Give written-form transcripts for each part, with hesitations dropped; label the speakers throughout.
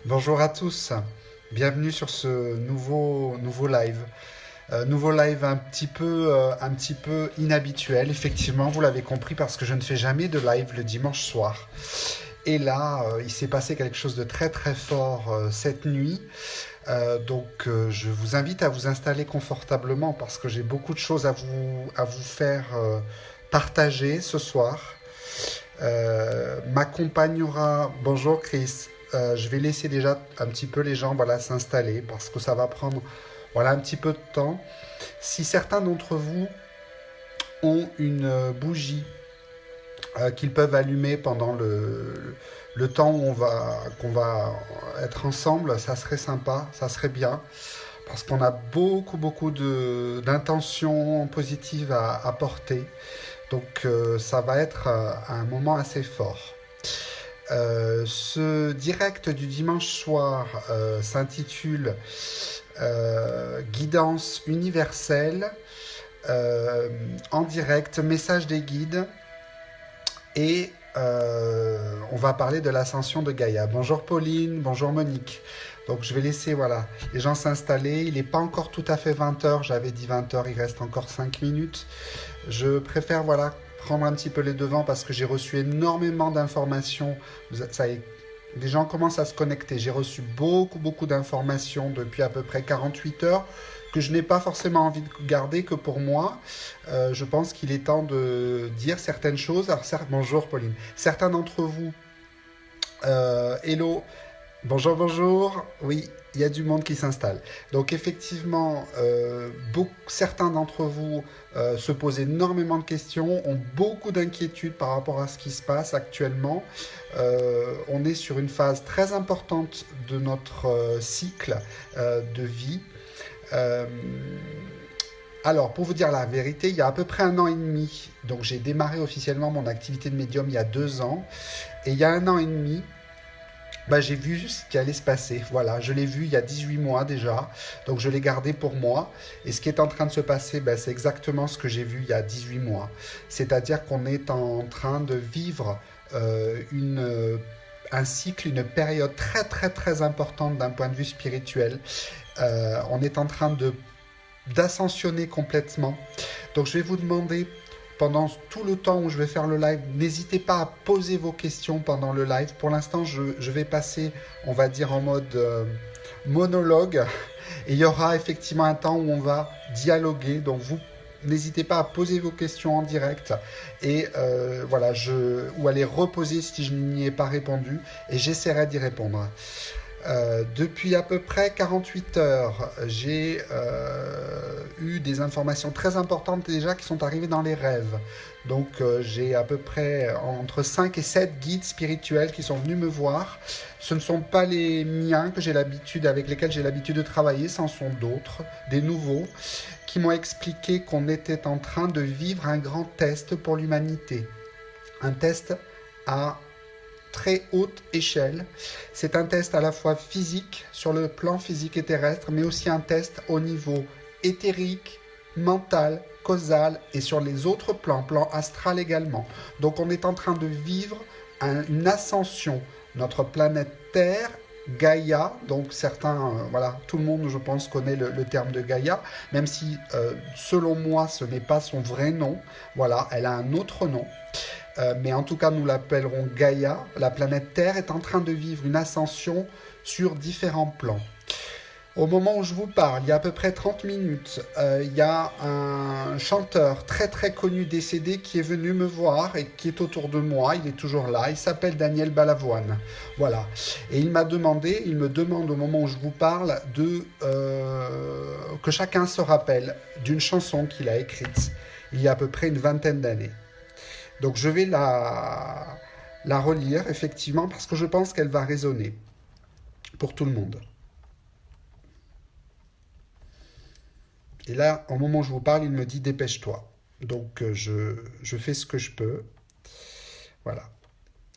Speaker 1: Bonjour à tous, bienvenue sur ce nouveau live. Nouveau live un petit peu inhabituel, effectivement, vous l'avez compris, parce que je ne fais jamais de live le dimanche soir. Et là, il s'est passé quelque chose de très très fort cette nuit. Je vous invite à vous installer confortablement parce que j'ai beaucoup de choses à vous faire partager ce soir. M'accompagnera. Bonjour Chris. Je vais laisser déjà un petit peu les gens voilà, s'installer parce que ça va prendre voilà, un petit peu de temps. Si certains d'entre vous ont une bougie qu'ils peuvent allumer pendant le temps où qu'on va être ensemble, ça serait sympa, ça serait bien. Parce qu'on a beaucoup d'intentions positives à porter. Ça va être un moment assez fort. Ce direct du dimanche soir s'intitule Guidance universelle en direct, message des guides et on va parler de l'ascension de Gaïa. Bonjour Pauline, bonjour Monique. Donc je vais laisser voilà, les gens s'installer. Il n'est pas encore tout à fait 20h, j'avais dit 20h, il reste encore 5 minutes. Je préfère voilà, prendre un petit peu les devants parce que j'ai reçu énormément d'informations. Les gens commencent à se connecter. J'ai reçu beaucoup d'informations depuis à peu près 48 heures que je n'ai pas forcément envie de garder que pour moi. Je pense qu'il est temps de dire certaines choses. Alors, bonjour Pauline. Certains d'entre vous, hello, bonjour. Oui, il y a du monde qui s'installe. Donc effectivement, certains d'entre vous se posent énormément de questions, ont beaucoup d'inquiétudes par rapport à ce qui se passe actuellement. On est sur une phase très importante de notre cycle de vie. Euh, alors, pour vous dire la vérité, il y a à peu près 1 an et demi, donc j'ai démarré officiellement mon activité de médium il y a 2 ans, et il y a 1 an et demi, j'ai vu ce qui allait se passer. Voilà, je l'ai vu il y a 18 mois déjà, donc je l'ai gardé pour moi. Et ce qui est en train de se passer, c'est exactement ce que j'ai vu il y a 18 mois. C'est-à-dire qu'on est en train de vivre un cycle, une période très importante d'un point de vue spirituel. On est en train d'ascensionner complètement. Donc je vais vous demander pendant tout le temps où je vais faire le live, n'hésitez pas à poser vos questions pendant le live. Pour l'instant, je vais passer, on va dire, en mode monologue. Et il y aura effectivement un temps où on va dialoguer. Donc vous, n'hésitez pas à poser vos questions en direct. Et voilà, ou à les reposer si je n'y ai pas répondu. Et j'essaierai d'y répondre. Depuis à peu près 48 heures, j'ai eu des informations très importantes déjà qui sont arrivées dans les rêves. Donc j'ai à peu près entre 5 et 7 guides spirituels qui sont venus me voir. Ce ne sont pas les miens avec lesquels j'ai l'habitude de travailler, ce en sont d'autres, des nouveaux, qui m'ont expliqué qu'on était en train de vivre un grand test pour l'humanité. Un test à très haute échelle. C'est un test à la fois physique, sur le plan physique et terrestre, mais aussi un test au niveau éthérique, mental, causal et sur les autres plans, plan astral également. Donc on est en train de vivre une ascension. Notre planète Terre, Gaïa, donc certains, voilà, tout le monde je pense connaît le terme de Gaïa, même si selon moi ce n'est pas son vrai nom, voilà, elle a un autre nom. Mais en tout cas, nous l'appellerons Gaïa. La planète Terre est en train de vivre une ascension sur différents plans. Au moment où je vous parle, il y a à peu près 30 minutes, il y a un chanteur très connu décédé qui est venu me voir et qui est autour de moi. Il est toujours là. Il s'appelle Daniel Balavoine. Voilà. Et il me demande au moment où je vous parle que chacun se rappelle d'une chanson qu'il a écrite il y a à peu près une vingtaine d'années. Donc je vais la relire effectivement parce que je pense qu'elle va résonner pour tout le monde. Et là, au moment où je vous parle, il me dit dépêche-toi. Donc je fais ce que je peux. Voilà.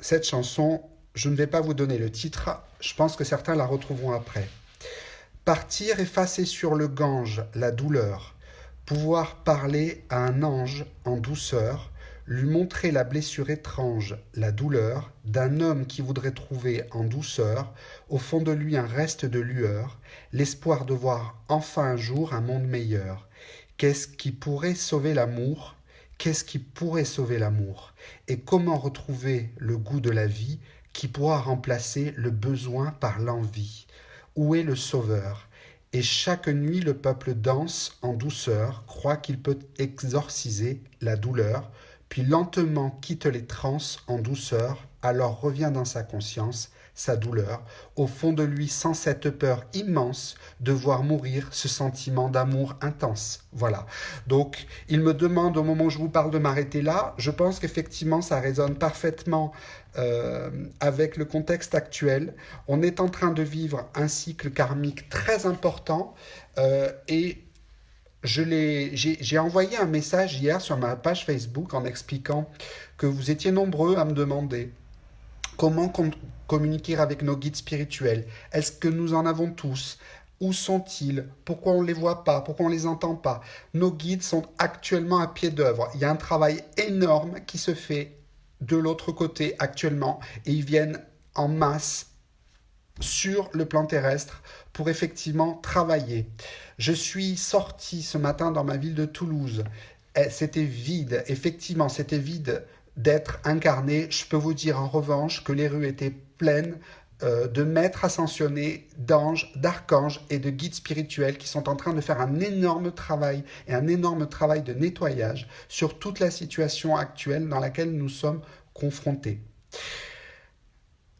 Speaker 1: Cette chanson, je ne vais pas vous donner le titre, je pense que certains la retrouveront après. Partir effacer sur le Gange la douleur, pouvoir parler à un ange en douceur, lui montrer la blessure étrange, la douleur, d'un homme qui voudrait trouver en douceur, au fond de lui un reste de lueur, l'espoir de voir enfin un jour un monde meilleur. Qu'est-ce qui pourrait sauver l'amour? Qu'est-ce qui pourrait sauver l'amour? Et comment retrouver le goût de la vie qui pourra remplacer le besoin par l'envie? Où est le sauveur? Et chaque nuit le peuple danse en douceur, croit qu'il peut exorciser la douleur, puis lentement quitte les transes en douceur, alors revient dans sa conscience sa douleur, au fond de lui sans cette peur immense de voir mourir ce sentiment d'amour intense. Voilà. Donc, il me demande au moment où je vous parle de m'arrêter là. Je pense qu'effectivement, ça résonne parfaitement avec le contexte actuel. On est en train de vivre un cycle karmique très important et j'ai envoyé un message hier sur ma page Facebook en expliquant que vous étiez nombreux à me demander comment communiquer avec nos guides spirituels. Est-ce que nous en avons tous? Où sont-ils? Pourquoi on ne les voit pas? Pourquoi on ne les entend pas? Nos guides sont actuellement à pied d'œuvre. Il y a un travail énorme qui se fait de l'autre côté actuellement et ils viennent en masse sur le plan terrestre pour effectivement travailler. Je suis sorti ce matin dans ma ville de Toulouse. C'était vide, effectivement, c'était vide d'être incarné. Je peux vous dire en revanche que les rues étaient pleines de maîtres ascensionnés, d'anges, d'archanges et de guides spirituels qui sont en train de faire un énorme travail et un énorme travail de nettoyage sur toute la situation actuelle dans laquelle nous sommes confrontés.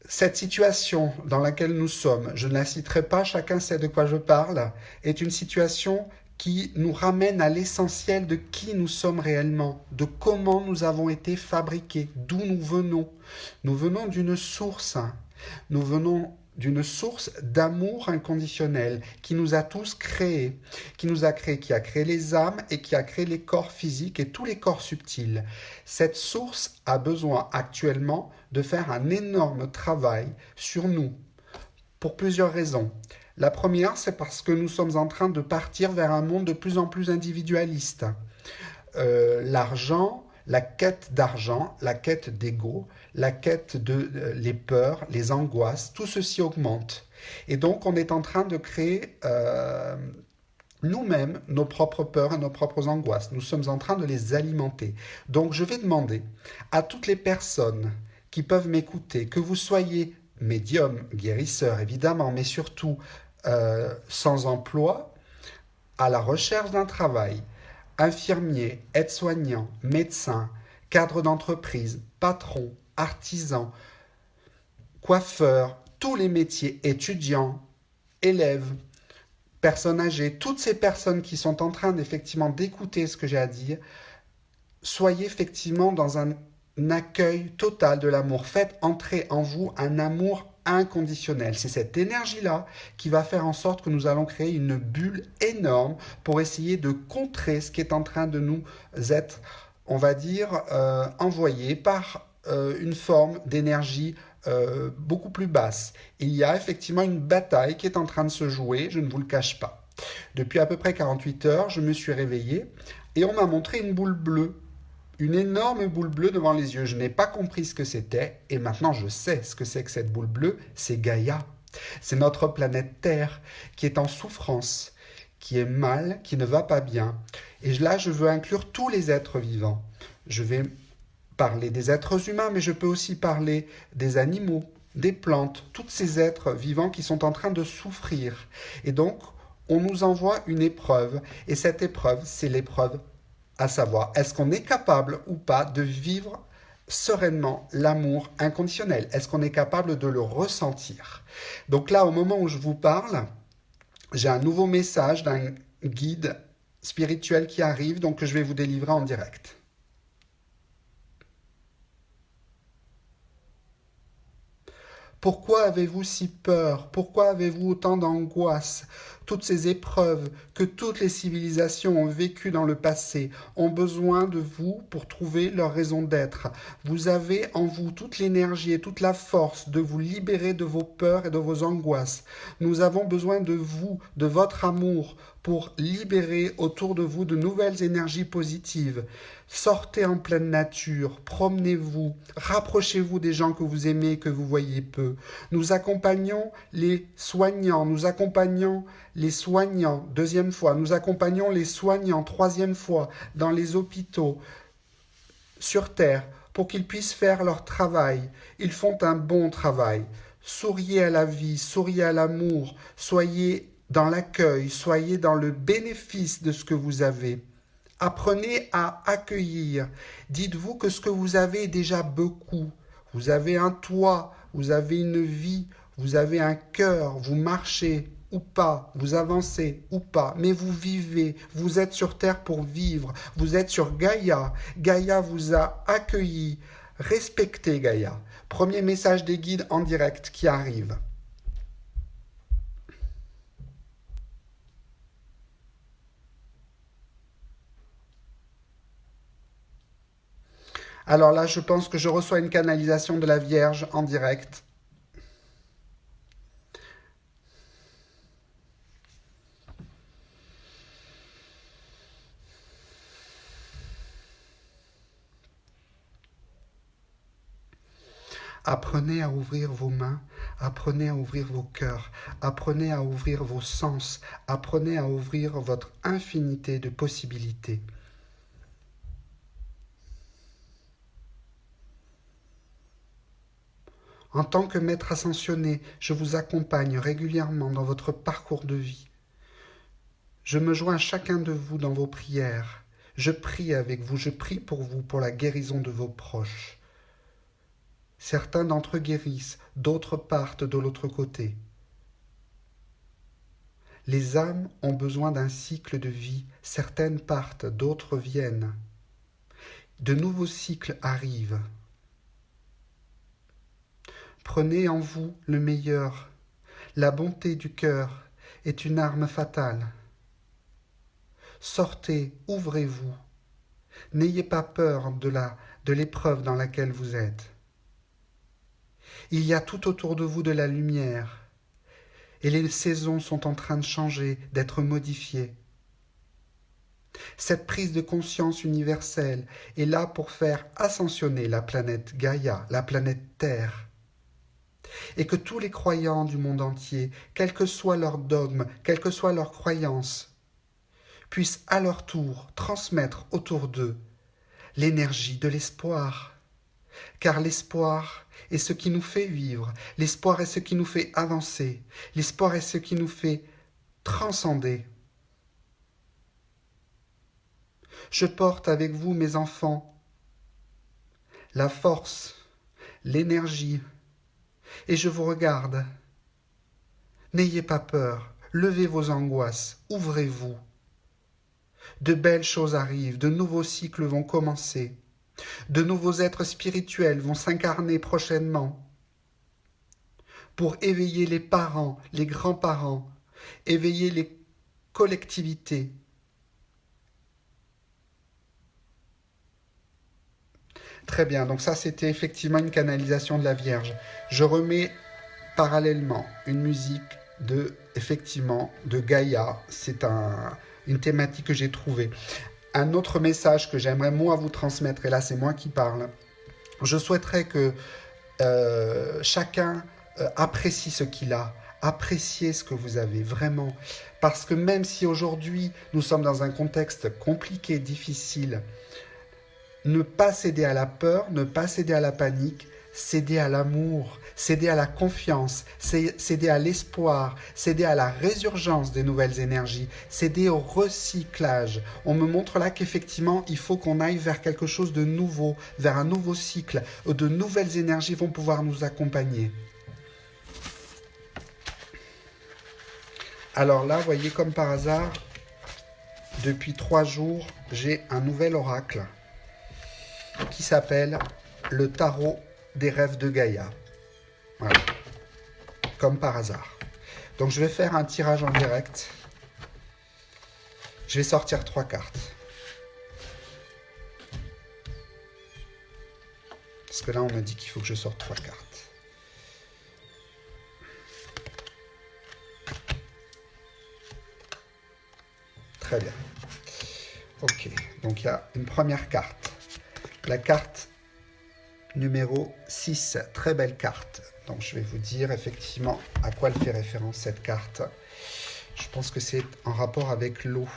Speaker 1: Cette situation dans laquelle nous sommes, je ne la citerai pas, chacun sait de quoi je parle, est une situation qui nous ramène à l'essentiel de qui nous sommes réellement, de comment nous avons été fabriqués, d'où nous venons. Nous venons d'une source, nous venons d'une source d'amour inconditionnel qui nous a tous créés, qui a créé les âmes et qui a créé les corps physiques et tous les corps subtils. Cette source a besoin actuellement de faire un énorme travail sur nous, pour plusieurs raisons. La première, c'est parce que nous sommes en train de partir vers un monde de plus en plus individualiste. L'argent, la quête d'argent, la quête d'ego, la quête de les peurs, les angoisses, tout ceci augmente. Et donc, on est en train de créer nous-mêmes nos propres peurs et nos propres angoisses. Nous sommes en train de les alimenter. Donc, je vais demander à toutes les personnes qui peuvent m'écouter, que vous soyez médium, guérisseur évidemment, mais surtout sans emploi, à la recherche d'un travail, infirmier, aide-soignant, médecin, cadre d'entreprise, patron, artisan, coiffeur, tous les métiers, étudiants, élèves, personnes âgées, toutes ces personnes qui sont en train d'effectivement d'écouter ce que j'ai à dire, soyez effectivement dans un accueil total de l'amour. Faites entrer en vous un amour inconditionnel. C'est cette énergie-là qui va faire en sorte que nous allons créer une bulle énorme pour essayer de contrer ce qui est en train de nous être, on va dire, envoyé par une forme d'énergie beaucoup plus basse. Il y a effectivement une bataille qui est en train de se jouer, je ne vous le cache pas. Depuis à peu près 48 heures, je me suis réveillé et on m'a montré une boule bleue. Une énorme boule bleue devant les yeux. Je n'ai pas compris ce que c'était et maintenant je sais ce que c'est que cette boule bleue. C'est Gaïa. C'est notre planète Terre qui est en souffrance, qui est mal, qui ne va pas bien. Et là, je veux inclure tous les êtres vivants. Je vais parler des êtres humains, mais je peux aussi parler des animaux, des plantes, tous ces êtres vivants qui sont en train de souffrir. Et donc, on nous envoie une épreuve. Et cette épreuve, c'est l'épreuve à savoir, est-ce qu'on est capable ou pas de vivre sereinement l'amour inconditionnel? Est-ce qu'on est capable de le ressentir? Donc là, au moment où je vous parle, j'ai un nouveau message d'un guide spirituel qui arrive, donc que je vais vous délivrer en direct. Pourquoi avez-vous si peur? Pourquoi avez-vous autant d'angoisse? toutes ces épreuves que toutes les civilisations ont vécues dans le passé ont besoin de vous pour trouver leur raison d'être. Vous avez en vous toute l'énergie et toute la force de vous libérer de vos peurs et de vos angoisses. Nous avons besoin de vous, de votre amour, pour libérer autour de vous de nouvelles énergies positives. Sortez en pleine nature, promenez-vous, rapprochez-vous des gens que vous aimez et que vous voyez peu. Nous accompagnons les soignants, deuxième fois, nous accompagnons les soignants, troisième fois, dans les hôpitaux, sur Terre, pour qu'ils puissent faire leur travail. Ils font un bon travail. Souriez à la vie, souriez à l'amour, soyez dans l'accueil, soyez dans le bénéfice de ce que vous avez. Apprenez à accueillir. Dites-vous que ce que vous avez est déjà beaucoup. Vous avez un toit, vous avez une vie, vous avez un cœur, vous marchez ou pas, vous avancez ou pas, mais vous vivez, vous êtes sur Terre pour vivre, vous êtes sur Gaïa. Gaïa vous a accueilli. Respectez Gaïa. Premier message des guides en direct qui arrive. Alors là, je pense que je reçois une canalisation de la Vierge en direct. Apprenez à ouvrir vos mains, apprenez à ouvrir vos cœurs, apprenez à ouvrir vos sens, apprenez à ouvrir votre infinité de possibilités. En tant que maître ascensionné, je vous accompagne régulièrement dans votre parcours de vie. Je me joins à chacun de vous dans vos prières. Je prie avec vous, je prie pour vous, pour la guérison de vos proches. Certains d'entre eux guérissent, d'autres partent de l'autre côté. Les âmes ont besoin d'un cycle de vie, certaines partent, d'autres viennent. De nouveaux cycles arrivent. Prenez en vous le meilleur. La bonté du cœur est une arme fatale. Sortez, ouvrez-vous. N'ayez pas peur de l'épreuve dans laquelle vous êtes. Il y a tout autour de vous de la lumière, et les saisons sont en train de changer, d'être modifiées. Cette prise de conscience universelle est là pour faire ascensionner la planète Gaïa, la planète Terre, et que tous les croyants du monde entier, quel que soit leur dogme, quelle que soit leur croyance, puissent à leur tour transmettre autour d'eux l'énergie de l'espoir. Car l'espoir est ce qui nous fait vivre, l'espoir est ce qui nous fait avancer, l'espoir est ce qui nous fait transcender. Je porte avec vous, mes enfants, la force, l'énergie, et je vous regarde. N'ayez pas peur, levez vos angoisses, ouvrez-vous. De belles choses arrivent, de nouveaux cycles vont commencer. De nouveaux êtres spirituels vont s'incarner prochainement pour éveiller les parents, les grands-parents, éveiller les collectivités. Très bien, donc ça c'était effectivement une canalisation de la Vierge. Je remets parallèlement une musique de Gaïa. C'est une thématique que j'ai trouvée. Un autre message que j'aimerais moi vous transmettre, et là c'est moi qui parle, je souhaiterais que chacun apprécie ce qu'il a, appréciez ce que vous avez vraiment, parce que même si aujourd'hui nous sommes dans un contexte compliqué, difficile, ne pas céder à la peur, ne pas céder à la panique, céder à l'amour, céder à la confiance, céder à l'espoir, céder à la résurgence des nouvelles énergies, céder au recyclage. On me montre là qu'effectivement, il faut qu'on aille vers quelque chose de nouveau, vers un nouveau cycle, où de nouvelles énergies vont pouvoir nous accompagner. Alors là, vous voyez, comme par hasard, depuis 3 jours, j'ai un nouvel oracle qui s'appelle le tarot des rêves de Gaïa. Voilà. Comme par hasard. Donc je vais faire un tirage en direct. Je vais sortir 3 cartes. Parce que là, on me dit qu'il faut que je sorte 3 cartes. Très bien. Ok, donc il y a une première carte. La carte numéro 6, très belle carte. Donc je vais vous dire effectivement à quoi elle fait référence cette carte. Je pense que c'est en rapport avec l'eau.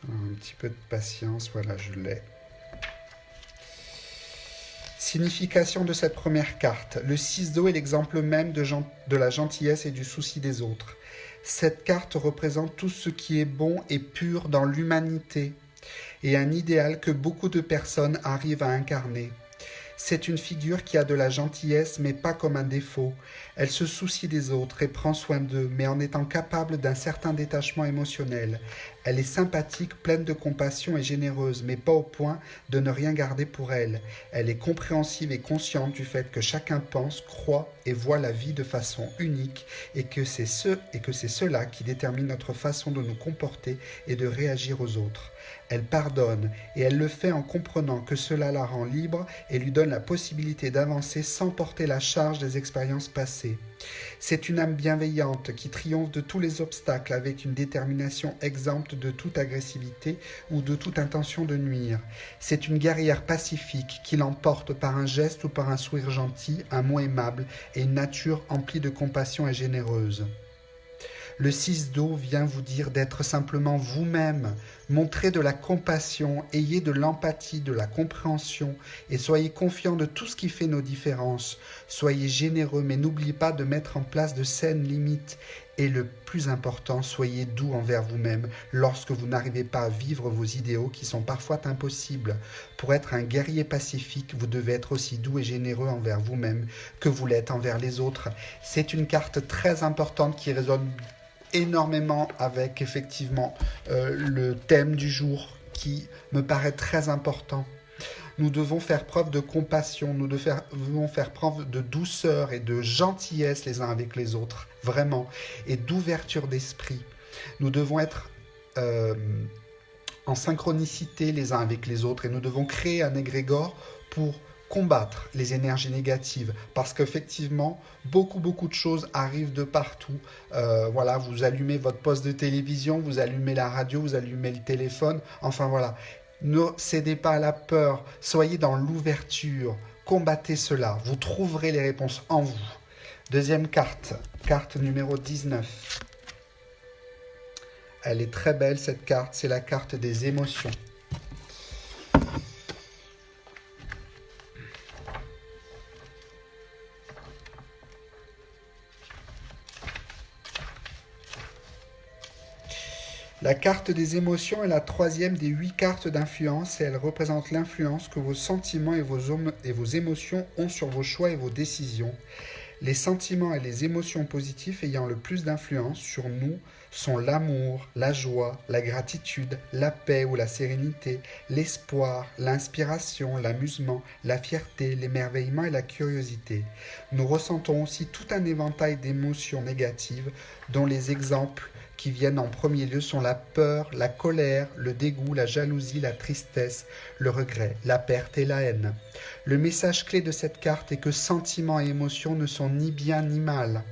Speaker 1: Un petit peu de patience, voilà, je l'ai. Signification de cette première carte. Le 6 d'eau est l'exemple même de la gentillesse et du souci des autres. Cette carte représente tout ce qui est bon et pur dans l'humanité et un idéal que beaucoup de personnes arrivent à incarner. C'est une figure qui a de la gentillesse, mais pas comme un défaut. Elle se soucie des autres et prend soin d'eux, mais en étant capable d'un certain détachement émotionnel. Elle est sympathique, pleine de compassion et généreuse, mais pas au point de ne rien garder pour elle. Elle est compréhensive et consciente du fait que chacun pense, croit et voit la vie de façon unique et que c'est cela qui détermine notre façon de nous comporter et de réagir aux autres. Elle pardonne et elle le fait en comprenant que cela la rend libre et lui donne la possibilité d'avancer sans porter la charge des expériences passées. C'est une âme bienveillante qui triomphe de tous les obstacles avec une détermination exempte de toute agressivité ou de toute intention de nuire. C'est une guerrière pacifique qui l'emporte par un geste ou par un sourire gentil, un mot aimable et une nature emplie de compassion et généreuse. Le 6 d'eau vient vous dire d'être simplement vous-même, montrez de la compassion, ayez de l'empathie, de la compréhension et soyez confiants de tout ce qui fait nos différences. Soyez généreux mais n'oubliez pas de mettre en place de saines limites. Et le plus important, soyez doux envers vous-même lorsque vous n'arrivez pas à vivre vos idéaux qui sont parfois impossibles. Pour être un guerrier pacifique, vous devez être aussi doux et généreux envers vous-même que vous l'êtes envers les autres. C'est une carte très importante qui résonne énormément avec effectivement le thème du jour qui me paraît très important. Nous devons faire preuve de compassion, nous devons faire preuve de douceur et de gentillesse les uns avec les autres, vraiment, et d'ouverture d'esprit. Nous devons être en synchronicité les uns avec les autres et nous devons créer un égrégore pour combattre les énergies négatives parce qu'effectivement beaucoup de choses arrivent de partout. Voilà, vous allumez votre poste de télévision, vous allumez la radio, vous allumez le téléphone, enfin voilà, ne cédez pas à la peur, soyez dans l'ouverture, combattez cela, vous trouverez les réponses en vous. Deuxième carte, carte numéro 19. Elle est très belle cette carte, c'est la carte des émotions. La carte des émotions est la troisième des 8 cartes d'influence et elle représente l'influence que vos sentiments et vos émotions ont sur vos choix et vos décisions. Les sentiments et les émotions positifs ayant le plus d'influence sur nous sont l'amour, la joie, la gratitude, la paix ou la sérénité, l'espoir, l'inspiration, l'amusement, la fierté, l'émerveillement et la curiosité. Nous ressentons aussi tout un éventail d'émotions négatives dont les exemples qui viennent en premier lieu sont la peur, la colère, le dégoût, la jalousie, la tristesse, le regret, la perte et la haine. Le message clé de cette carte est que sentiments et émotions ne sont ni bien ni mal.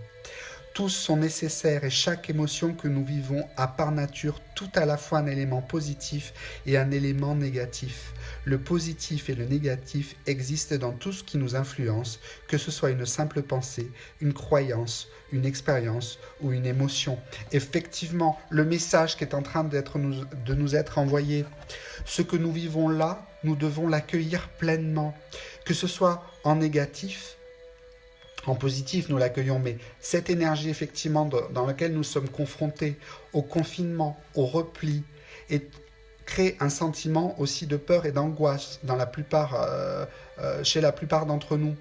Speaker 1: Tous sont nécessaires et chaque émotion que nous vivons a par nature tout à la fois un élément positif et un élément négatif. Le positif et le négatif existent dans tout ce qui nous influence, que ce soit une simple pensée, une croyance, une expérience ou une émotion. Effectivement, le message qui est en train de nous être envoyé, ce que nous vivons là, nous devons l'accueillir pleinement, que ce soit en négatif, en positif, nous l'accueillons, mais cette énergie, effectivement, dans laquelle nous sommes confrontés au confinement, au repli, et crée un sentiment aussi de peur et d'angoisse chez la plupart d'entre nous.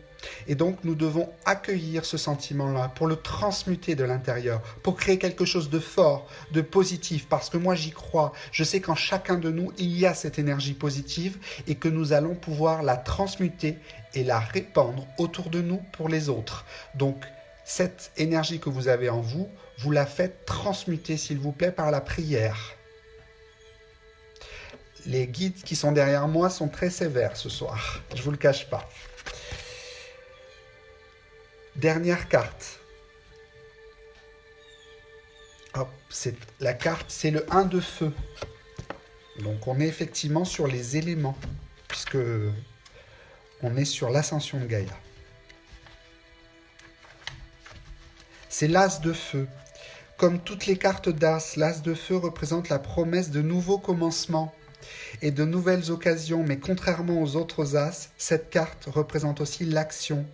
Speaker 1: Et donc, nous devons accueillir ce sentiment-là pour le transmuter de l'intérieur, pour créer quelque chose de fort, de positif, parce que moi, j'y crois. Je sais qu'en chacun de nous, il y a cette énergie positive et que nous allons pouvoir la transmuter et la répandre autour de nous pour les autres. Donc, cette énergie que vous avez en vous, vous la faites transmuter, s'il vous plaît, par la prière. Les guides qui sont derrière moi sont très sévères ce soir, je ne vous le cache pas. Dernière carte. Hop, la carte, c'est le 1 de feu. Donc on est effectivement sur les éléments, puisque on est sur l'ascension de Gaïa. C'est l'as de feu. Comme toutes les cartes d'as, l'as de feu représente la promesse de nouveaux commencements et de nouvelles occasions, mais contrairement aux autres as, cette carte représente aussi l'action.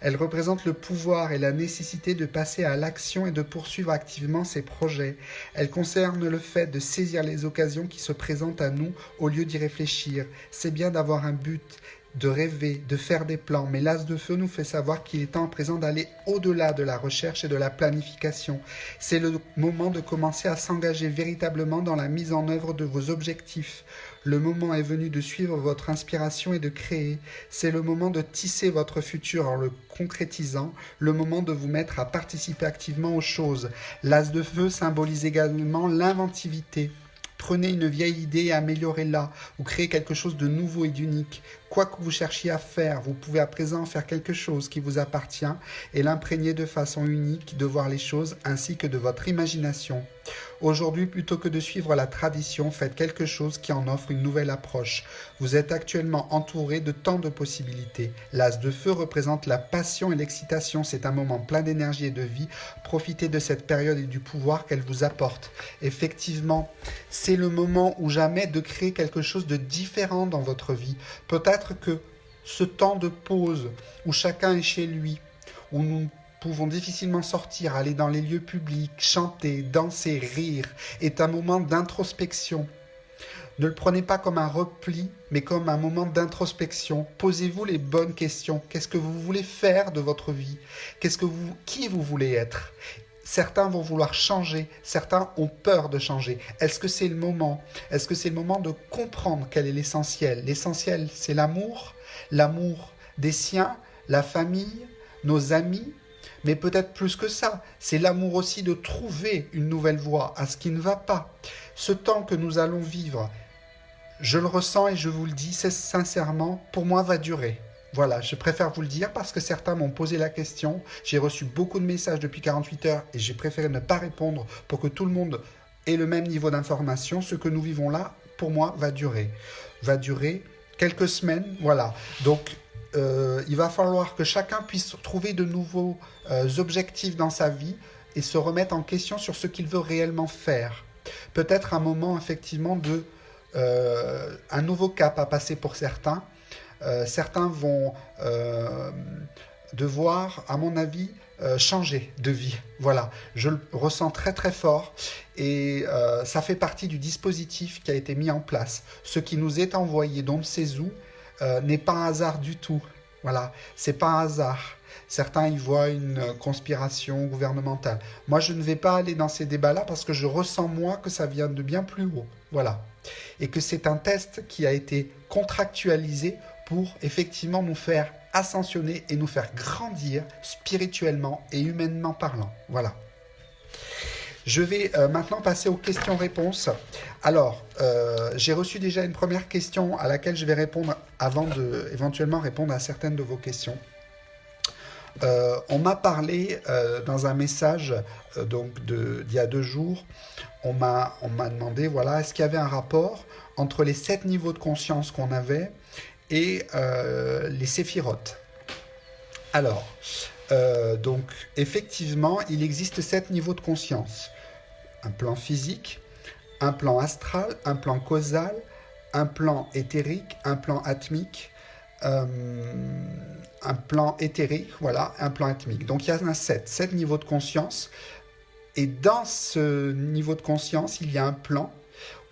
Speaker 1: Elle représente le pouvoir et la nécessité de passer à l'action et de poursuivre activement ses projets. Elle concerne le fait de saisir les occasions qui se présentent à nous au lieu d'y réfléchir. C'est bien d'avoir un but, de rêver, de faire des plans, mais l'as de feu nous fait savoir qu'il est temps à présent d'aller au-delà de la recherche et de la planification. C'est le moment de commencer à s'engager véritablement dans la mise en œuvre de vos objectifs. Le moment est venu de suivre votre inspiration et de créer. C'est le moment de tisser votre futur en le concrétisant, le moment de vous mettre à participer activement aux choses. L'as de feu symbolise également l'inventivité. Prenez une vieille idée et améliorez-la, ou créez quelque chose de nouveau et d'unique. Quoi que vous cherchiez à faire, vous pouvez à présent faire quelque chose qui vous appartient et l'imprégner de façon unique de voir les choses ainsi que de votre imagination. Aujourd'hui, plutôt que de suivre la tradition, faites quelque chose qui en offre une nouvelle approche. Vous êtes actuellement entouré de tant de possibilités. L'as de feu représente la passion et l'excitation. C'est un moment plein d'énergie et de vie. Profitez de cette période et du pouvoir qu'elle vous apporte. Effectivement, c'est le moment ou jamais de créer quelque chose de différent dans votre vie. Peut-être que ce temps de pause où chacun est chez lui, où nous pouvons difficilement sortir, aller dans les lieux publics, chanter, danser, rire, est un moment d'introspection. Ne le prenez pas comme un repli, mais comme un moment d'introspection. Posez-vous les bonnes questions. Qu'est-ce que vous voulez faire de votre vie ? Qui vous voulez être ? Certains vont vouloir changer, certains ont peur de changer. Est-ce que c'est le moment ? Est-ce que c'est le moment de comprendre quel est l'essentiel ? L'essentiel, c'est l'amour des siens, la famille, nos amis, mais peut-être plus que ça, c'est l'amour aussi de trouver une nouvelle voie à ce qui ne va pas. Ce temps que nous allons vivre, je le ressens et je vous le dis sincèrement, pour moi va durer. Voilà, je préfère vous le dire parce que certains m'ont posé la question. J'ai reçu beaucoup de messages depuis 48 heures et j'ai préféré ne pas répondre pour que tout le monde ait le même niveau d'information. Ce que nous vivons là, pour moi, va durer. Va durer quelques semaines, voilà. Donc, il va falloir que chacun puisse trouver de nouveaux objectifs dans sa vie et se remettre en question sur ce qu'il veut réellement faire. Peut-être un moment, effectivement, un nouveau cap à passer pour certains. Certains vont devoir, à mon avis, changer de vie. Voilà, je le ressens très très fort et ça fait partie du dispositif qui a été mis en place. Ce qui nous est envoyé d'on ne sait où n'est pas un hasard du tout. Voilà, c'est pas un hasard. Certains y voient une conspiration gouvernementale. Moi, je ne vais pas aller dans ces débats-là parce que je ressens, moi, que ça vient de bien plus haut. Voilà. Et que c'est un test qui a été contractualisé pour effectivement nous faire ascensionner et nous faire grandir spirituellement et humainement parlant. Voilà. Je vais maintenant passer aux questions-réponses. Alors, j'ai reçu déjà une première question à laquelle je vais répondre avant de éventuellement répondre à certaines de vos questions. On m'a parlé dans un message d'il y a 2 jours, on m'a demandé, voilà, est-ce qu'il y avait un rapport entre les 7 niveaux de conscience qu'on avait et les séphirotes. Alors, donc, effectivement, il existe 7 niveaux de conscience. Un plan physique, un plan astral, un plan causal, un plan éthérique, un plan atmique, un plan éthérique, voilà, un plan atmique. Donc il y en a 7 niveaux de conscience. Et dans ce niveau de conscience, il y a un plan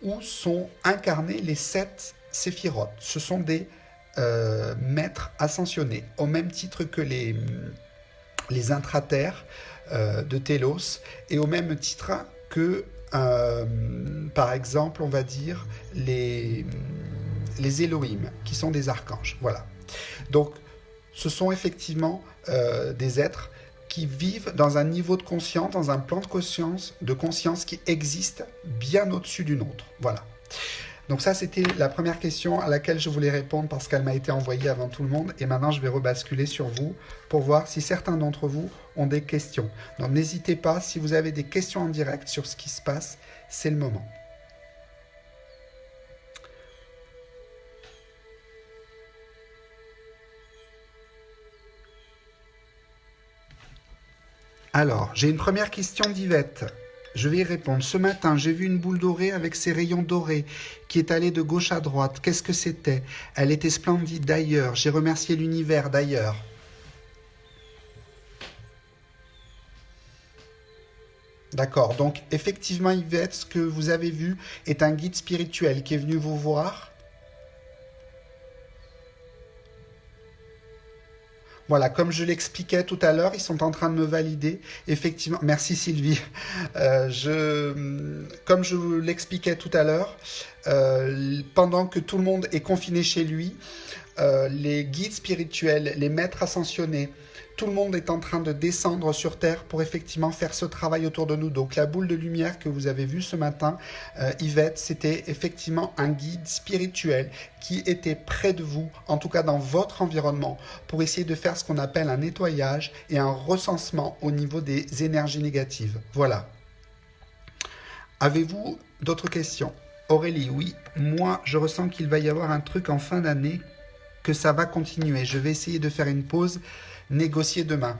Speaker 1: où sont incarnés les 7 séphirotes. Ce sont des maîtres ascensionnés, au même titre que les intraterres de Télos, et au même titre que, par exemple, on va dire, les Elohim, qui sont des archanges. Voilà. Donc, ce sont effectivement des êtres qui vivent dans un niveau de conscience, dans un plan de conscience qui existe bien au-dessus du nôtre. Voilà. Donc ça, c'était la première question à laquelle je voulais répondre parce qu'elle m'a été envoyée avant tout le monde. Et maintenant, je vais rebasculer sur vous pour voir si certains d'entre vous ont des questions. Donc n'hésitez pas, si vous avez des questions en direct sur ce qui se passe, c'est le moment. Alors, j'ai une première question d'Yvette. Je vais y répondre. Ce matin, j'ai vu une boule dorée avec ses rayons dorés qui est allée de gauche à droite. Qu'est-ce que c'était? Elle était splendide d'ailleurs. J'ai remercié l'univers d'ailleurs. D'accord. Donc, effectivement, Yvette, ce que vous avez vu est un guide spirituel qui est venu vous voir. Voilà, comme je l'expliquais tout à l'heure, ils sont en train de me valider. Effectivement, merci Sylvie. Comme je vous l'expliquais tout à l'heure, pendant que tout le monde est confiné chez lui, les guides spirituels, les maîtres ascensionnés, tout le monde est en train de descendre sur Terre pour effectivement faire ce travail autour de nous. Donc la boule de lumière que vous avez vue ce matin, Yvette, c'était effectivement un guide spirituel qui était près de vous, en tout cas dans votre environnement, pour essayer de faire ce qu'on appelle un nettoyage et un recensement au niveau des énergies négatives. Voilà. Avez-vous d'autres questions? Aurélie, oui, moi je ressens qu'il va y avoir un truc en fin d'année, que ça va continuer. Je vais essayer de faire une pause, négocier demain.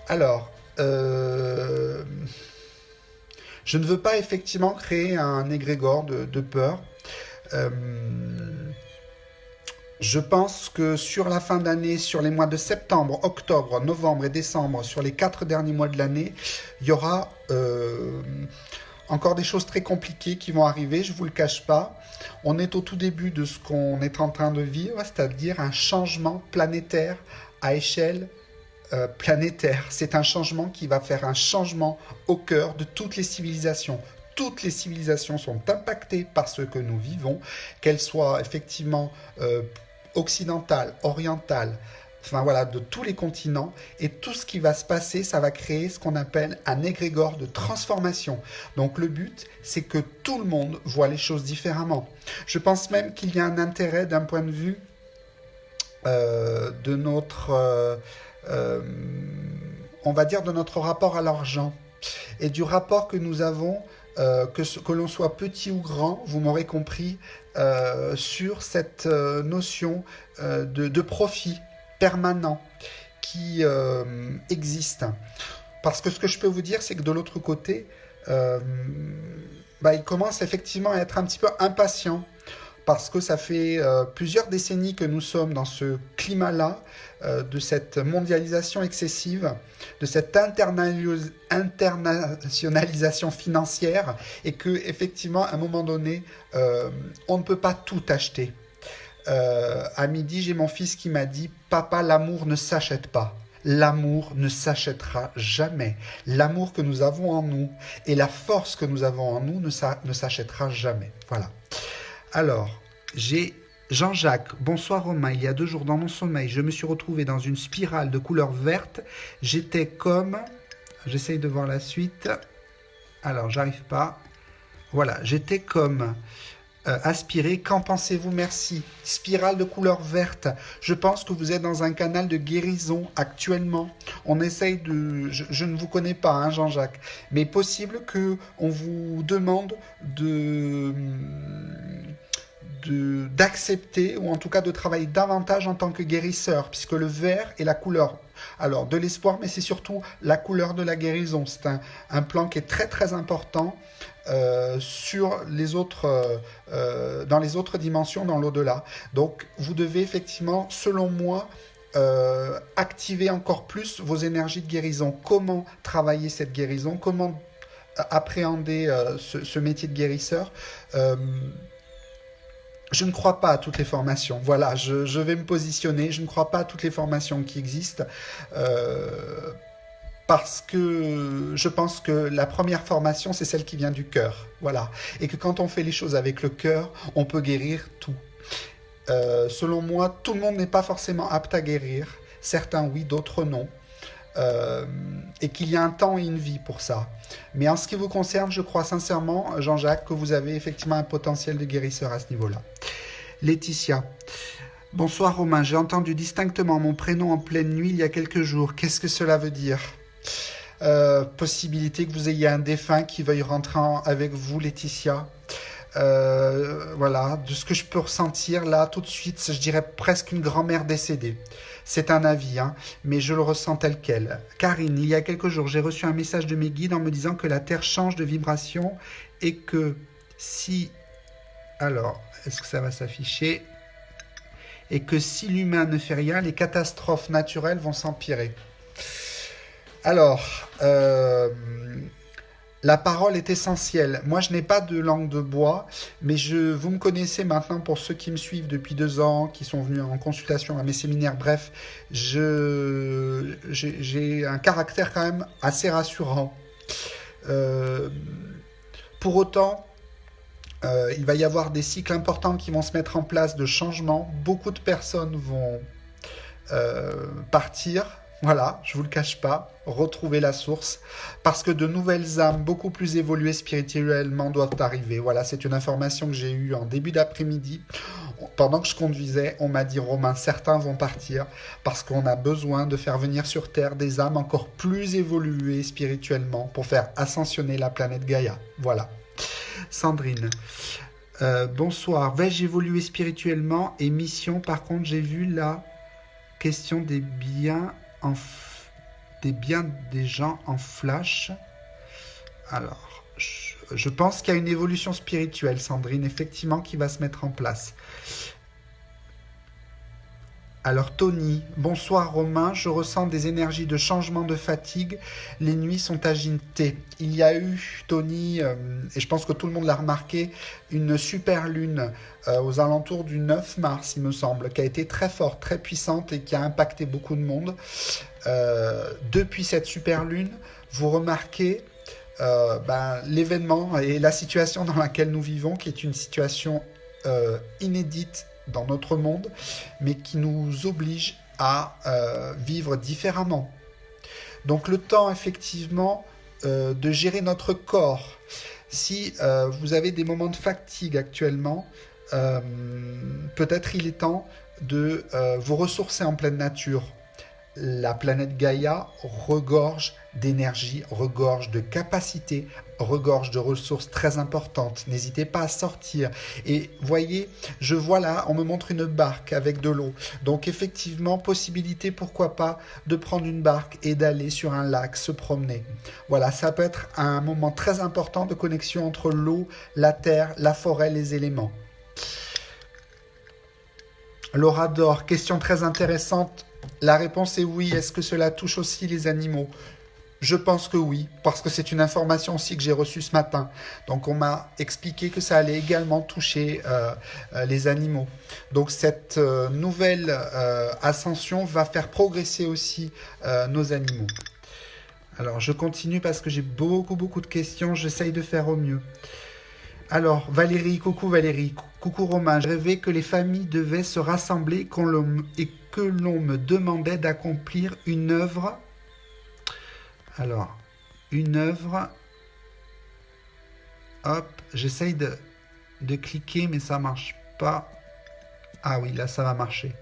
Speaker 1: Alors, je ne veux pas effectivement créer un égrégore de peur. Je pense que sur la fin d'année, sur les mois de septembre, octobre, novembre et décembre, sur les 4 derniers mois de l'année, il y aura encore des choses très compliquées qui vont arriver, je ne vous le cache pas. On est au tout début de ce qu'on est en train de vivre, c'est-à-dire un changement planétaire à échelle planétaire. C'est un changement qui va faire un changement au cœur de toutes les civilisations. Toutes les civilisations sont impactées par ce que nous vivons, qu'elles soient effectivement occidentales, orientales, enfin voilà, de tous les continents, et tout ce qui va se passer, ça va créer ce qu'on appelle un égrégore de transformation. Donc le but, c'est que tout le monde voit les choses différemment. Je pense même qu'il y a un intérêt d'un point de vue de notre, on va dire, de notre rapport à l'argent, et du rapport que nous avons, que l'on soit petit ou grand, vous m'aurez compris, sur cette notion de profit permanent qui existe. Parce que ce que je peux vous dire, c'est que de l'autre côté, il commence effectivement à être un petit peu impatient, parce que ça fait plusieurs décennies que nous sommes dans ce climat-là, de cette mondialisation excessive, de cette internationalisation financière, et que effectivement, à un moment donné, on ne peut pas tout acheter. À midi, j'ai mon fils qui m'a dit « Papa, l'amour ne s'achète pas. L'amour ne s'achètera jamais. L'amour que nous avons en nous et la force que nous avons en nous ne s'achètera jamais. » Voilà. Alors, j'ai Jean-Jacques. Bonsoir Romain. Il y a 2 jours dans mon sommeil, je me suis retrouvé dans une spirale de couleur verte. J'étais comme... J'essaye de voir la suite. Alors, j'arrive pas. Voilà, j'étais comme... aspiré. Qu'en pensez-vous? Merci. Spirale de couleur verte. Je pense que vous êtes dans un canal de guérison actuellement. On essaye de... Je ne vous connais pas, hein, Jean-Jacques. Mais possible qu'on vous demande d'accepter, ou en tout cas de travailler davantage en tant que guérisseur, puisque le vert est la couleur, alors, de l'espoir, mais c'est surtout la couleur de la guérison. C'est un plan qui est très très important sur les autres, dans les autres dimensions, dans l'au-delà. Donc, vous devez effectivement, selon moi, activer encore plus vos énergies de guérison. Comment travailler cette guérison? Comment appréhender ce métier de guérisseur? Je ne crois pas à toutes les formations. Voilà, je vais me positionner. Je ne crois pas à toutes les formations qui existent. Euh, Parce que je pense que la première formation, c'est celle qui vient du cœur. Voilà. Et que quand on fait les choses avec le cœur, on peut guérir tout. Selon moi, tout le monde n'est pas forcément apte à guérir. Certains oui, d'autres non. Euh, et qu'il y a un temps et une vie pour ça. Mais en ce qui vous concerne, je crois sincèrement, Jean-Jacques, que vous avez effectivement un potentiel de guérisseur à ce niveau-là. Laetitia. Bonsoir Romain, j'ai entendu distinctement mon prénom en pleine nuit il y a quelques jours. Qu'est-ce que cela veut dire? Possibilité que vous ayez un défunt qui veuille rentrer avec vous, Laetitia. Voilà, de ce que je peux ressentir là tout de suite, je dirais presque une grand-mère décédée. C'est un avis, hein, mais je le ressens tel quel. Karine, il y a quelques jours, j'ai reçu un message de mes guides en me disant que la Terre change de vibration et que si... Alors, est-ce que ça va s'afficher? Et que si l'humain ne fait rien, les catastrophes naturelles vont s'empirer. Alors, la parole est essentielle. Moi, je n'ai pas de langue de bois, mais vous me connaissez maintenant pour ceux qui me suivent depuis 2 ans, qui sont venus en consultation à mes séminaires. Bref, j'ai un caractère quand même assez rassurant. Pour autant, il va y avoir des cycles importants qui vont se mettre en place de changement. Beaucoup de personnes vont partir. Voilà, je vous le cache pas, retrouver la source, parce que de nouvelles âmes beaucoup plus évoluées spirituellement doivent arriver. Voilà, c'est une information que j'ai eue en début d'après-midi. Pendant que je conduisais, on m'a dit, Romain, certains vont partir, parce qu'on a besoin de faire venir sur Terre des âmes encore plus évoluées spirituellement pour faire ascensionner la planète Gaïa. Voilà. Sandrine. Bonsoir, vais-je évoluer spirituellement et mission? Par contre, j'ai vu la question des biens des gens en flash. Alors, je pense qu'il y a une évolution spirituelle, Sandrine, effectivement, qui va se mettre en place. Alors, Tony, bonsoir Romain, je ressens des énergies de changement de fatigue, les nuits sont agitées. Il y a eu, Tony, et je pense que tout le monde l'a remarqué, une super lune aux alentours du 9 mars, il me semble, qui a été très forte, très puissante et qui a impacté beaucoup de monde. Depuis cette super lune, vous remarquez l'événement et la situation dans laquelle nous vivons, qui est une situation inédite dans notre monde, mais qui nous oblige à vivre différemment. Donc le temps, effectivement, de gérer notre corps. Si vous avez des moments de fatigue actuellement, peut-être il est temps de vous ressourcer en pleine nature. La planète Gaïa regorge d'énergie, regorge de capacités, regorge de ressources très importantes. N'hésitez pas à sortir. Et voyez, je vois là, on me montre une barque avec de l'eau. Donc effectivement, possibilité, pourquoi pas, de prendre une barque et d'aller sur un lac, se promener. Voilà, ça peut être un moment très important de connexion entre l'eau, la terre, la forêt, les éléments. Laura Dor, question très intéressante. La réponse est oui. Est-ce que cela touche aussi les animaux? Je pense que oui, parce que c'est une information aussi que j'ai reçue ce matin. Donc on m'a expliqué que ça allait également toucher les animaux. Donc cette nouvelle ascension va faire progresser aussi nos animaux. Alors je continue parce que j'ai beaucoup de questions. J'essaye de faire au mieux. Alors, Valérie, coucou Valérie, coucou Romain, je rêvais que les familles devaient se rassembler et que l'on me demandait d'accomplir une œuvre. Alors, une œuvre. Hop, j'essaye de cliquer, mais ça marche pas. Ah oui, là, ça va marcher.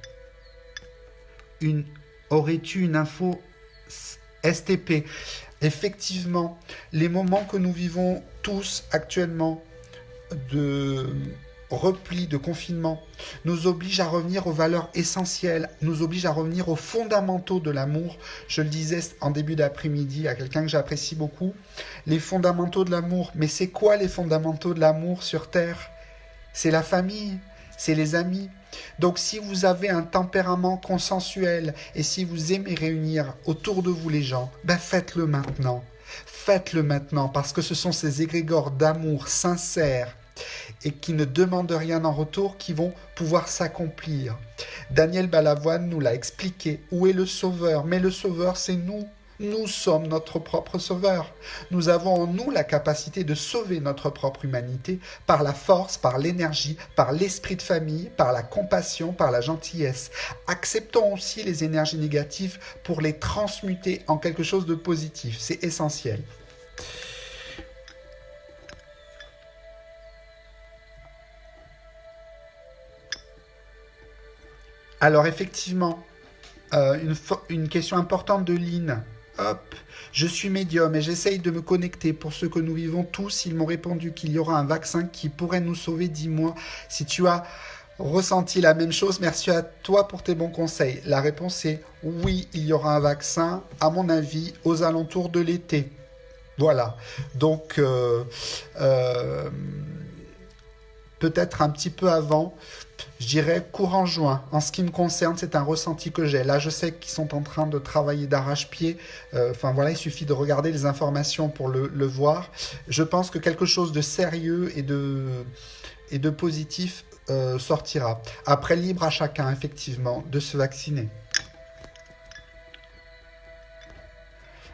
Speaker 1: Aurais-tu une info STP? Effectivement, les moments que nous vivons tous actuellement, de repli, de confinement, nous oblige à revenir aux valeurs essentielles, nous oblige à revenir aux fondamentaux de l'amour. Je le disais en début d'après-midi à quelqu'un que j'apprécie beaucoup, les fondamentaux de l'amour. Mais c'est quoi les fondamentaux de l'amour sur Terre? C'est la famille, c'est les amis. Donc si vous avez un tempérament consensuel et si vous aimez réunir autour de vous les gens, faites-le maintenant. Faites-le maintenant parce que ce sont ces égrégores d'amour sincère et qui ne demandent rien en retour, qui vont pouvoir s'accomplir. Daniel Balavoine nous l'a expliqué. Où est le sauveur? Mais le sauveur, c'est nous. Nous sommes notre propre sauveur. Nous avons en nous la capacité de sauver notre propre humanité par la force, par l'énergie, par l'esprit de famille, par la compassion, par la gentillesse. Acceptons aussi les énergies négatives pour les transmuter en quelque chose de positif. C'est essentiel. Alors effectivement, une question importante de Lynn. Hop, je suis médium et j'essaye de me connecter. Pour ce que nous vivons tous, ils m'ont répondu qu'il y aura un vaccin qui pourrait nous sauver. Dis-moi si tu as ressenti la même chose. Merci à toi pour tes bons conseils. La réponse est oui, il y aura un vaccin, à mon avis, aux alentours de l'été. Voilà, donc peut-être un petit peu avant, je dirais courant juin. En ce qui me concerne, c'est un ressenti que j'ai. Là, je sais qu'ils sont en train de travailler d'arrache-pied. Enfin voilà, il suffit de regarder les informations pour le voir. Je pense que quelque chose de sérieux et de positif sortira. Après, libre à chacun, effectivement, de se vacciner.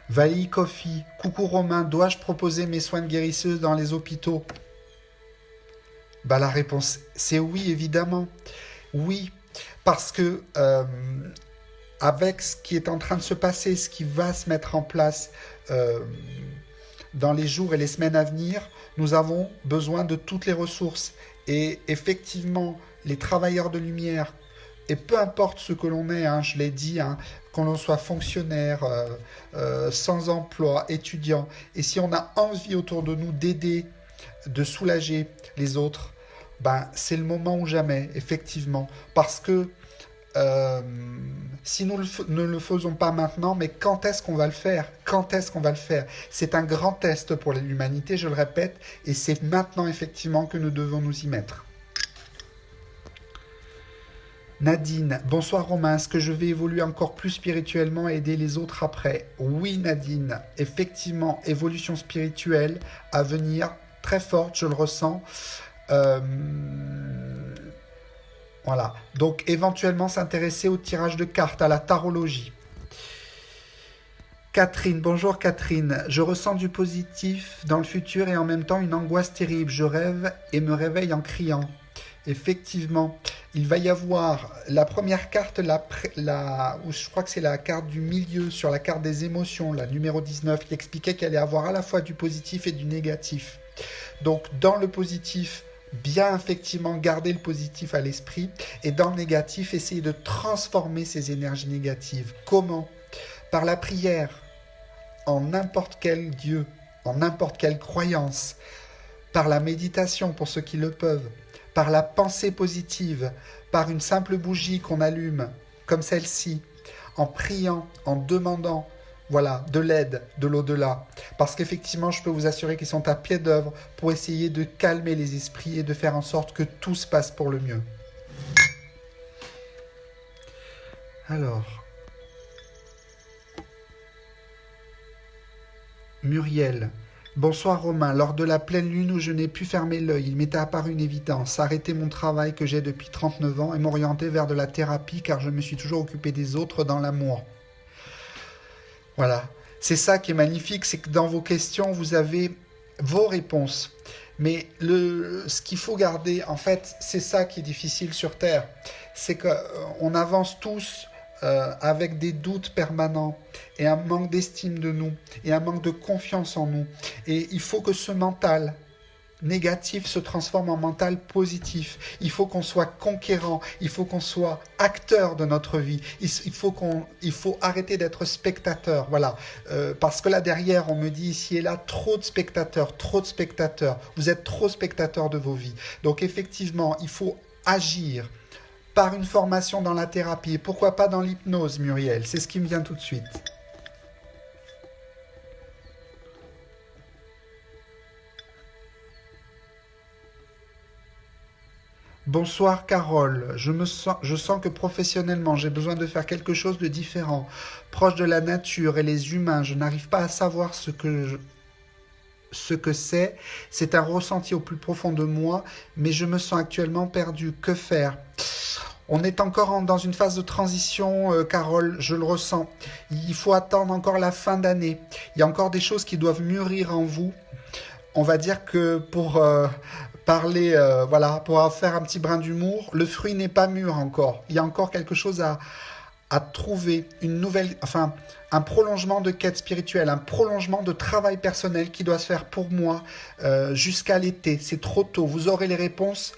Speaker 1: Vali Coffee, coucou Romain, dois-je proposer mes soins de guérisseuse dans les hôpitaux? Bah, la réponse, c'est oui, évidemment. Oui, parce que avec ce qui est en train de se passer, ce qui va se mettre en place dans les jours et les semaines à venir, nous avons besoin de toutes les ressources. Et effectivement, les travailleurs de lumière, et peu importe ce que l'on est, hein, je l'ai dit, hein, qu'on l'on soit fonctionnaire, sans emploi, étudiant, et si on a envie autour de nous d'aider, de soulager les autres, ben, c'est le moment ou jamais, effectivement. Parce que si nous ne le faisons pas maintenant, mais quand est-ce qu'on va le faire? Quand est-ce qu'on va le faire? C'est un grand test pour l'humanité, je le répète, et c'est maintenant, effectivement, que nous devons nous y mettre. Nadine, bonsoir Romain, est-ce que je vais évoluer encore plus spirituellement et aider les autres après? Oui Nadine, effectivement, évolution spirituelle à venir, très forte, je le ressens. Voilà, donc éventuellement s'intéresser au tirage de cartes, à la tarologie. Catherine, bonjour Catherine, je ressens du positif dans le futur et en même temps une angoisse terrible. Je rêve et me réveille en criant. Effectivement, il va y avoir la première carte, où je crois que c'est la carte du milieu, sur la carte des émotions, la numéro 19, qui expliquait qu'il allait avoir à la fois du positif et du négatif. Donc dans le positif, bien effectivement garder le positif à l'esprit, et dans le négatif, essayer de transformer ces énergies négatives. Comment? Par la prière, en n'importe quel Dieu, en n'importe quelle croyance, par la méditation pour ceux qui le peuvent, par la pensée positive, par une simple bougie qu'on allume, comme celle-ci, en priant, en demandant, voilà, de l'aide de l'au-delà. Parce qu'effectivement, je peux vous assurer qu'ils sont à pied d'œuvre pour essayer de calmer les esprits et de faire en sorte que tout se passe pour le mieux. Alors, Muriel. Bonsoir Romain, lors de la pleine lune où je n'ai pu fermer l'œil, il m'était apparu une évidence, arrêter mon travail que j'ai depuis 39 ans et m'orienter vers de la thérapie car je me suis toujours occupé des autres dans l'amour. Voilà, c'est ça qui est magnifique, c'est que dans vos questions, vous avez vos réponses. Mais ce qu'il faut garder, en fait, c'est ça qui est difficile sur Terre. C'est qu'on avance tous avec des doutes permanents et un manque d'estime de nous et un manque de confiance en nous. Et il faut que ce mental négatif se transforme en mental positif. Il faut qu'on soit conquérant, il faut qu'on soit acteur de notre vie. Il faut arrêter d'être spectateur. Voilà, parce que là derrière, on me dit ici et là trop de spectateurs, trop de spectateurs. Vous êtes trop spectateurs de vos vies. Donc effectivement, il faut agir par une formation dans la thérapie. Et pourquoi pas dans l'hypnose, Muriel? C'est ce qui me vient tout de suite. Bonsoir Carole, je sens que professionnellement j'ai besoin de faire quelque chose de différent, proche de la nature et les humains. Je n'arrive pas à savoir ce ce que c'est. C'est un ressenti au plus profond de moi, mais je me sens actuellement perdu. Que faire? On est encore dans une phase de transition, Carole, je le ressens. Il faut attendre encore la fin d'année. Il y a encore des choses qui doivent mûrir en vous. On va dire que pour parler, voilà, pour faire un petit brin d'humour, le fruit n'est pas mûr encore. Il y a encore quelque chose à trouver, une nouvelle, enfin, un prolongement de quête spirituelle, un prolongement de travail personnel qui doit se faire pour moi jusqu'à l'été. C'est trop tôt. Vous aurez les réponses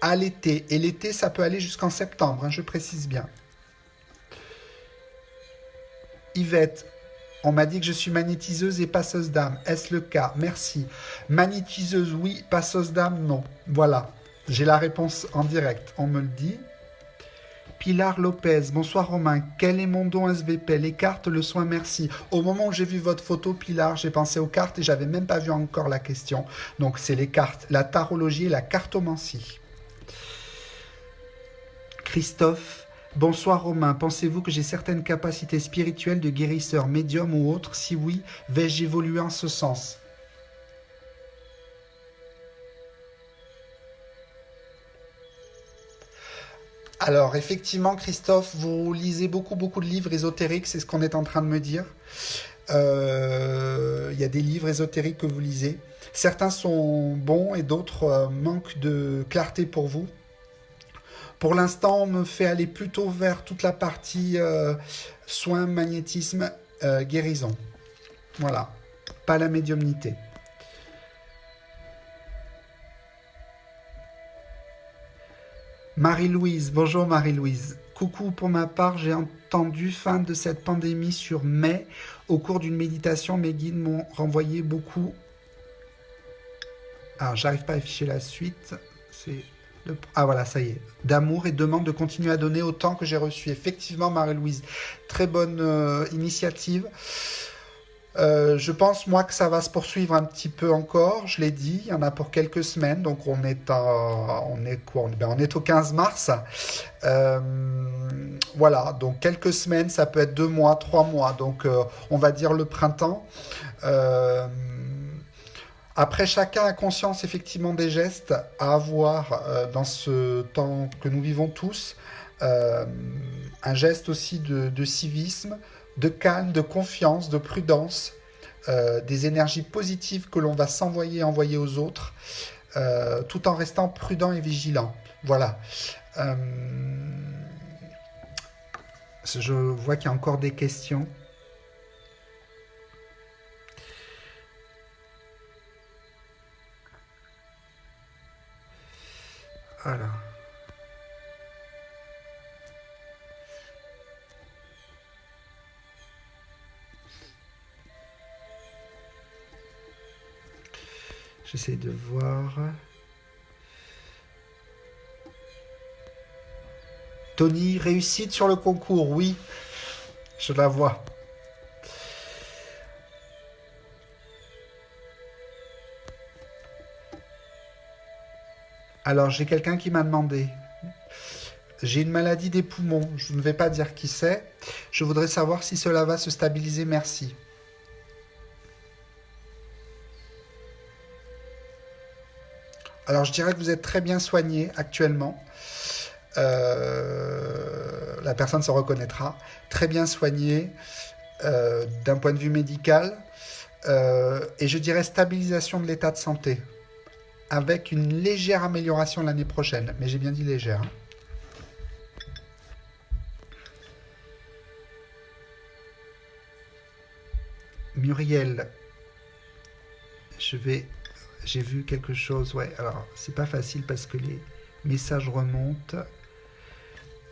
Speaker 1: à l'été. Et l'été, ça peut aller jusqu'en septembre, hein, je précise bien. Yvette, on m'a dit que je suis magnétiseuse et passeuse d'âme. Est-ce le cas? Merci. Magnétiseuse, oui. Passeuse d'âme, non. Voilà. J'ai la réponse en direct. On me le dit. Pilar Lopez, bonsoir Romain. Quel est mon don SVP? Les cartes, le soin, merci. Au moment où j'ai vu votre photo, Pilar, j'ai pensé aux cartes et j'avais même pas vu encore la question. Donc c'est les cartes, la tarologie et la cartomancie. Christophe, bonsoir Romain. Pensez-vous que j'ai certaines capacités spirituelles de guérisseur, médium ou autre? Si oui, vais-je évoluer en ce sens? Alors, effectivement, Christophe, vous lisez beaucoup, beaucoup de livres ésotériques, c'est ce qu'on est en train de me dire. Il y a des livres ésotériques que vous lisez. Certains sont bons et d'autres manquent de clarté pour vous. Pour l'instant, on me fait aller plutôt vers toute la partie soins, magnétisme, guérison. Voilà, pas la médiumnité. Marie-Louise, bonjour Marie-Louise. Coucou, pour ma part, j'ai entendu fin de cette pandémie sur mai. Au cours d'une méditation, mes guides m'ont renvoyé beaucoup. Alors, j'arrive pas à afficher la suite. Ah voilà, ça y est. D'amour et demande de continuer à donner autant que j'ai reçu. Effectivement, Marie-Louise, très bonne initiative. Je pense, moi, que ça va se poursuivre un petit peu encore. Je l'ai dit, il y en a pour quelques semaines. Donc, on est quoi? On est au 15 mars. Voilà, donc quelques semaines, ça peut être 2 mois, 3 mois. Donc, on va dire le printemps. Après, chacun a conscience effectivement des gestes à avoir dans ce temps que nous vivons tous. Un geste aussi de civisme, de calme, de confiance, de prudence, des énergies positives que l'on va envoyer aux autres, tout en restant prudent et vigilant. Voilà. Je vois qu'il y a encore des questions. Voilà. J'essaie de voir. Tony, réussite sur le concours, oui. Je la vois. Alors, j'ai quelqu'un qui m'a demandé. J'ai une maladie des poumons. Je ne vais pas dire qui c'est. Je voudrais savoir si cela va se stabiliser. Merci. Alors, je dirais que vous êtes très bien soigné actuellement. La personne se reconnaîtra. Très bien soigné d'un point de vue médical. Et je dirais stabilisation de l'état de santé. Avec une légère amélioration l'année prochaine. Mais j'ai bien dit légère. Muriel, j'ai vu quelque chose. Ouais, alors c'est pas facile parce que les messages remontent.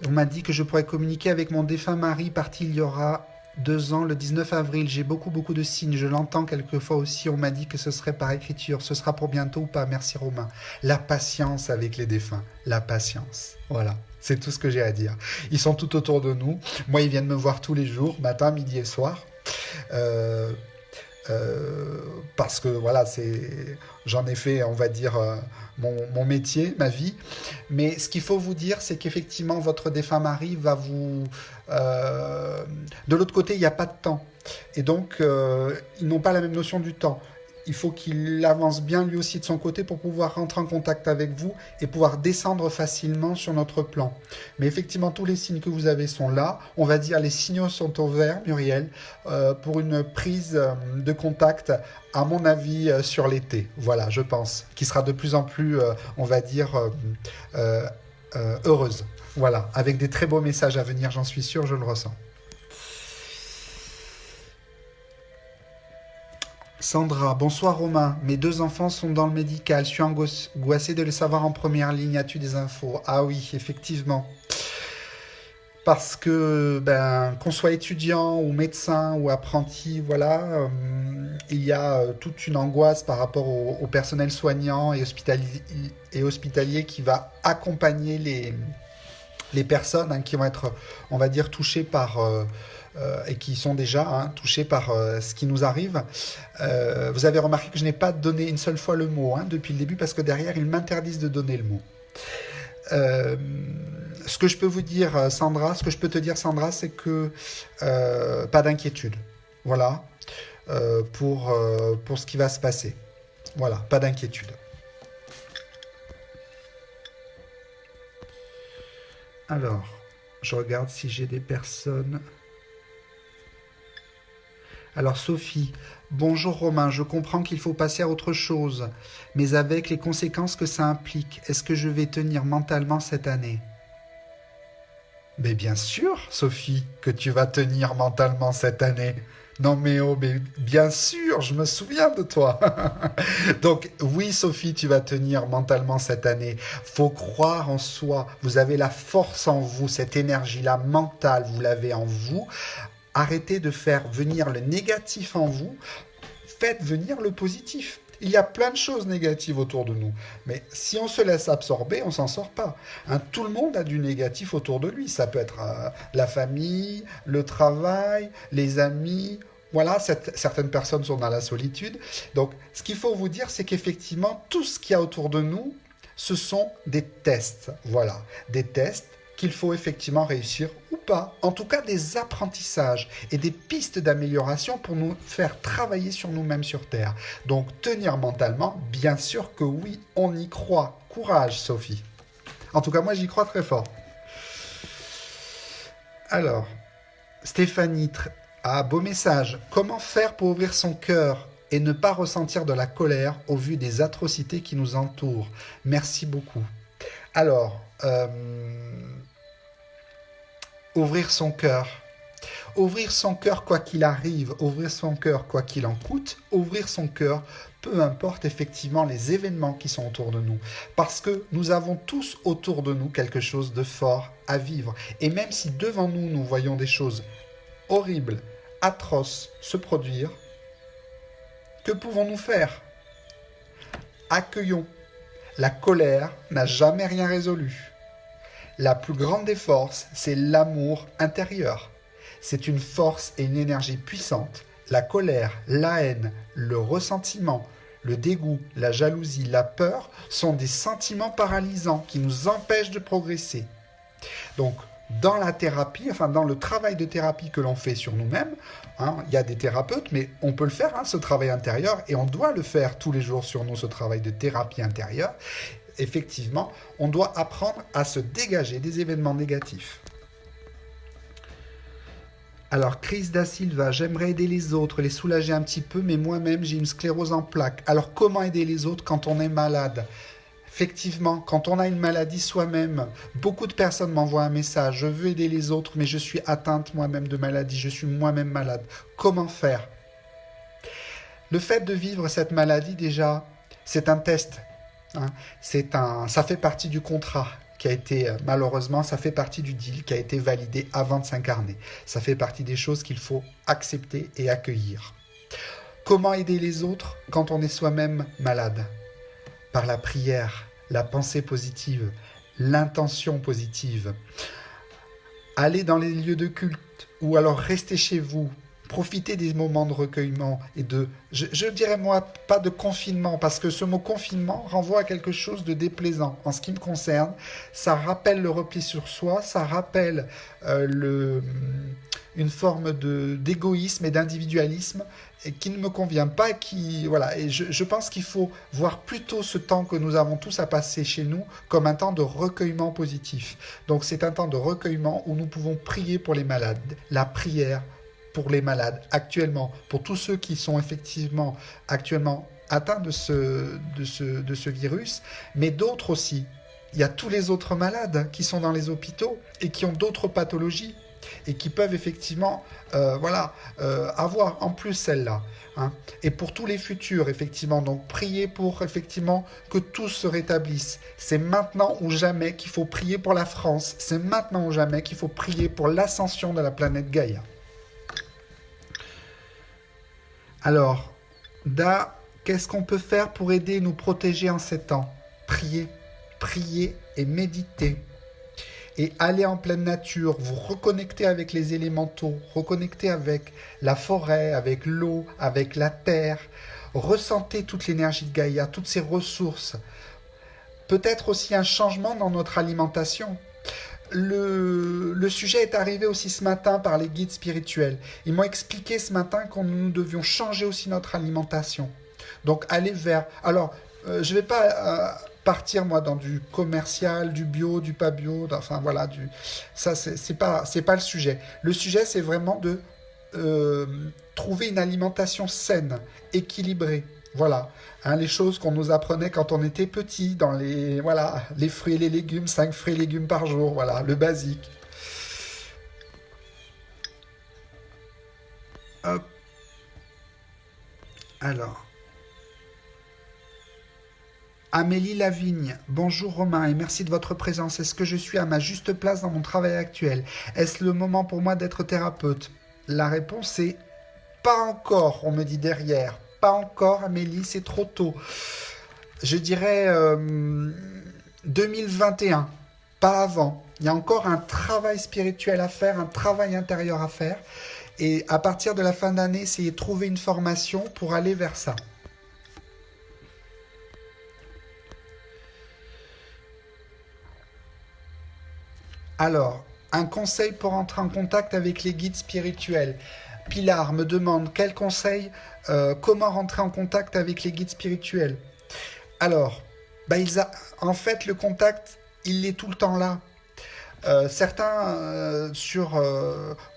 Speaker 1: On m'a dit que je pourrais communiquer avec mon défunt mari parti il y aura 2 ans, le 19 avril. J'ai beaucoup de signes. Je l'entends quelquefois aussi. On m'a dit que ce serait par écriture. Ce sera pour bientôt ou pas? Merci Romain. La patience avec les défunts. La patience. Voilà. C'est tout ce que j'ai à dire. Ils sont tout autour de nous. Moi, ils viennent me voir tous les jours, matin, midi et soir. Parce que voilà, j'en ai fait, on va dire, mon métier, ma vie. Mais ce qu'il faut vous dire, c'est qu'effectivement, votre défunt mari va vous... de l'autre côté, il n'y a pas de temps. Et donc, ils n'ont pas la même notion du temps. il faut qu'il avance bien lui aussi de son côté pour pouvoir rentrer en contact avec vous et pouvoir descendre facilement sur notre plan. Mais effectivement, tous les signes que vous avez sont là. On va dire les signaux sont au vert, Muriel, pour une prise de contact, à mon avis, sur l'été. Voilà, je pense, qui sera de plus en plus, on va dire, heureuse. Voilà, avec des très beaux messages à venir, j'en suis sûr, je le ressens. Sandra, bonsoir Romain. Mes 2 enfants sont dans le médical. Je suis angoissée de les savoir en première ligne. As-tu des infos? Ah oui, effectivement. Parce que, qu'on soit étudiant ou médecin ou apprenti, voilà, il y a toute une angoisse par rapport au personnel soignant et hospitalier qui va accompagner les personnes qui vont être, on va dire, touchées par et qui sont déjà touchées par ce qui nous arrive. Vous avez remarqué que je n'ai pas donné une seule fois le mot depuis le début parce que derrière, ils m'interdisent de donner le mot. Ce que je peux vous dire, Sandra, ce que je peux te dire, Sandra, c'est que pas d'inquiétude. Voilà, pour ce qui va se passer. Voilà, pas d'inquiétude. Alors, je regarde si j'ai des personnes. Alors Sophie, bonjour Romain, je comprends qu'il faut passer à autre chose, mais avec les conséquences que ça implique, est-ce que je vais tenir mentalement cette année? Mais bien sûr, Sophie, que tu vas tenir mentalement cette année. Non mais oh, mais bien sûr, je me souviens de toi. Donc oui, Sophie, tu vas tenir mentalement cette année. Faut croire en soi. Vous avez la force en vous, cette énergie-là mentale, vous l'avez en vous. Arrêtez de faire venir le négatif en vous. Faites venir le positif. Il y a plein de choses négatives autour de nous. Mais si on se laisse absorber, on ne s'en sort pas. Tout le monde a du négatif autour de lui. Ça peut être la famille, le travail, les amis. Voilà, certaines personnes sont dans la solitude. Donc, ce qu'il faut vous dire, c'est qu'effectivement, tout ce qu'il y a autour de nous, ce sont des tests. Voilà, des tests qu'il faut effectivement réussir ou pas. En tout cas, des apprentissages et des pistes d'amélioration pour nous faire travailler sur nous-mêmes sur Terre. Donc, tenir mentalement, bien sûr que oui, on y croit. Courage, Sophie. En tout cas, moi, j'y crois très fort. Alors, Stéphanie, beau message. Comment faire pour ouvrir son cœur et ne pas ressentir de la colère au vu des atrocités qui nous entourent? Merci beaucoup. Alors, ouvrir son cœur. Ouvrir son cœur quoi qu'il arrive, ouvrir son cœur quoi qu'il en coûte, ouvrir son cœur, peu importe effectivement les événements qui sont autour de nous. Parce que nous avons tous autour de nous quelque chose de fort à vivre. Et même si devant nous, nous voyons des choses horribles, atroces se produire, que pouvons-nous faire? Accueillons. La colère n'a jamais rien résolu. La plus grande des forces, c'est l'amour intérieur. C'est une force et une énergie puissante. La colère, la haine, le ressentiment, le dégoût, la jalousie, la peur sont des sentiments paralysants qui nous empêchent de progresser. Donc, dans la thérapie, dans le travail de thérapie que l'on fait sur nous-mêmes, il y a des thérapeutes, mais on peut le faire, ce travail intérieur, et on doit le faire tous les jours sur nous, ce travail de thérapie intérieure. Effectivement, on doit apprendre à se dégager des événements négatifs. Alors, Chris da Silva, j'aimerais aider les autres, les soulager un petit peu, mais moi-même, j'ai une sclérose en plaques. Alors, comment aider les autres quand on est malade? Effectivement, quand on a une maladie soi-même, beaucoup de personnes m'envoient un message. Je veux aider les autres, mais je suis atteinte moi-même de maladie. Je suis moi-même malade. Comment faire? Le fait de vivre cette maladie, déjà, c'est un test. Ça fait partie du contrat qui a été, malheureusement, ça fait partie du deal qui a été validé avant de s'incarner. Ça fait partie des choses qu'il faut accepter et accueillir. Comment aider les autres quand on est soi-même malade? Par la prière, la pensée positive, l'intention positive. Aller dans les lieux de culte ou alors rester chez vous, profiter des moments de recueillement et je dirais moi, pas de confinement, parce que ce mot confinement renvoie à quelque chose de déplaisant. En ce qui me concerne, ça rappelle le repli sur soi, ça rappelle une forme d'égoïsme et d'individualisme et qui ne me convient pas. Voilà. Et je pense qu'il faut voir plutôt ce temps que nous avons tous à passer chez nous comme un temps de recueillement positif. Donc c'est un temps de recueillement où nous pouvons prier pour les malades. La prière pour les malades actuellement, pour tous ceux qui sont effectivement actuellement atteints de ce virus, mais d'autres aussi. Il y a tous les autres malades qui sont dans les hôpitaux et qui ont d'autres pathologies et qui peuvent effectivement avoir en plus celle-là. Hein. Et pour tous les futurs, effectivement, donc prier pour effectivement que tout se rétablisse. C'est maintenant ou jamais qu'il faut prier pour la France. C'est maintenant ou jamais qu'il faut prier pour l'ascension de la planète Gaïa. Alors, qu'est-ce qu'on peut faire pour aider et nous protéger en ces temps? Prier et méditer. Et aller en pleine nature, vous reconnecter avec les élémentaux, reconnecter avec la forêt, avec l'eau, avec la terre. Ressentez toute l'énergie de Gaïa, toutes ses ressources. Peut-être aussi un changement dans notre alimentation. Le sujet est arrivé aussi ce matin par les guides spirituels. Ils m'ont expliqué ce matin que nous devions changer aussi notre alimentation. Donc aller vers... Alors, je ne vais pas partir moi dans du commercial, du bio, du pas bio, enfin voilà, ça c'est pas le sujet. Le sujet c'est vraiment de trouver une alimentation saine, équilibrée. Voilà, hein, les choses qu'on nous apprenait quand on était petit, dans les fruits et les légumes, 5 fruits et légumes par jour, voilà, le basique. Hop. Alors. Amélie Lavigne, bonjour Romain et merci de votre présence. Est-ce que je suis à ma juste place dans mon travail actuel? Est-ce le moment pour moi d'être thérapeute? La réponse est pas encore, on me dit derrière. Pas encore Amélie, c'est trop tôt. Je dirais 2021, pas avant. Il y a encore un travail spirituel à faire, un travail intérieur à faire. Et à partir de la fin d'année, essayer de trouver une formation pour aller vers ça. Alors, un conseil pour entrer en contact avec les guides spirituels. Pilar me demande quel conseil, comment rentrer en contact avec les guides spirituels. Alors, en fait, le contact, il est tout le temps là. Certains sur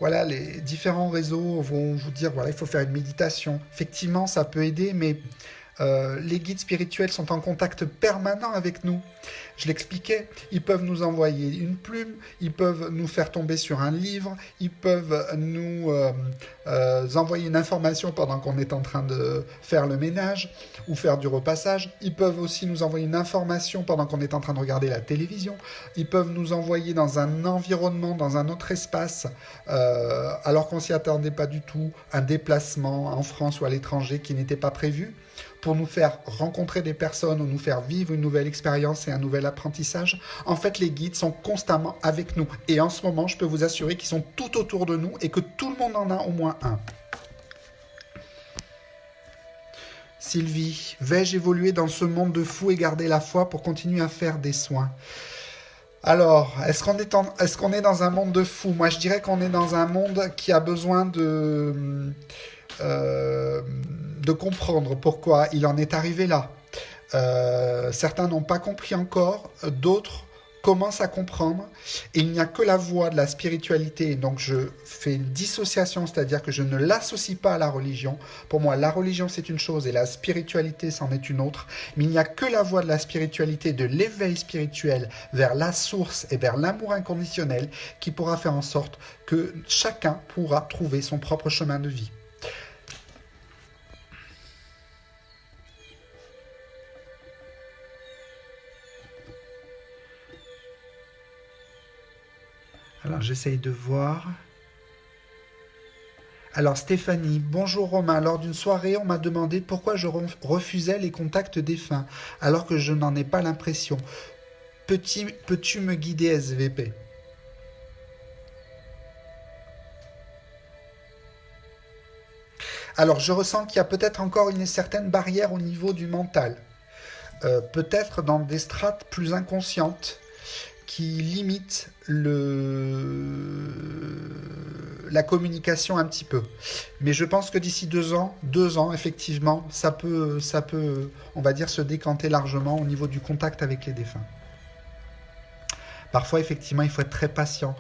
Speaker 1: les différents réseaux vont vous dire il faut faire une méditation. Effectivement, ça peut aider, mais les guides spirituels sont en contact permanent avec nous. Je l'expliquais, ils peuvent nous envoyer une plume, ils peuvent nous faire tomber sur un livre, ils peuvent nous envoyer une information pendant qu'on est en train de faire le ménage ou faire du repassage. Ils peuvent aussi nous envoyer une information pendant qu'on est en train de regarder la télévision. Ils peuvent nous envoyer dans un environnement, dans un autre espace, alors qu'on s'y attendait pas du tout, un déplacement en France ou à l'étranger qui n'était pas prévu, pour nous faire rencontrer des personnes ou nous faire vivre une nouvelle expérience et un nouvel apprentissage. En fait, les guides sont constamment avec nous. Et en ce moment, je peux vous assurer qu'ils sont tout autour de nous et que tout le monde en a au moins un. Sylvie, vais-je évoluer dans ce monde de fous et garder la foi pour continuer à faire des soins? Alors, est-ce qu'on est dans un monde de fous? Moi, je dirais qu'on est dans un monde qui a besoin de comprendre pourquoi il en est arrivé là. Certains n'ont pas compris encore, d'autres commencent à comprendre. Et il n'y a que la voie de la spiritualité. Donc je fais une dissociation, c'est-à-dire que je ne l'associe pas à la religion. Pour moi, la religion, c'est une chose et la spiritualité, c'en est une autre. Mais il n'y a que la voie de la spiritualité, de l'éveil spirituel vers la source et vers l'amour inconditionnel qui pourra faire en sorte que chacun pourra trouver son propre chemin de vie. Alors, j'essaye de voir. Alors, Stéphanie, bonjour Romain. Lors d'une soirée, on m'a demandé pourquoi je refusais les contacts défunts, alors que je n'en ai pas l'impression. Peux-tu me guider, SVP? Alors, je ressens qu'il y a peut-être encore une certaine barrière au niveau du mental. Peut-être dans des strates plus inconscientes qui limitent la communication un petit peu. Mais je pense que d'ici 2 ans, effectivement, ça peut, on va dire, se décanter largement au niveau du contact avec les défunts. Parfois, effectivement, il faut être très patient.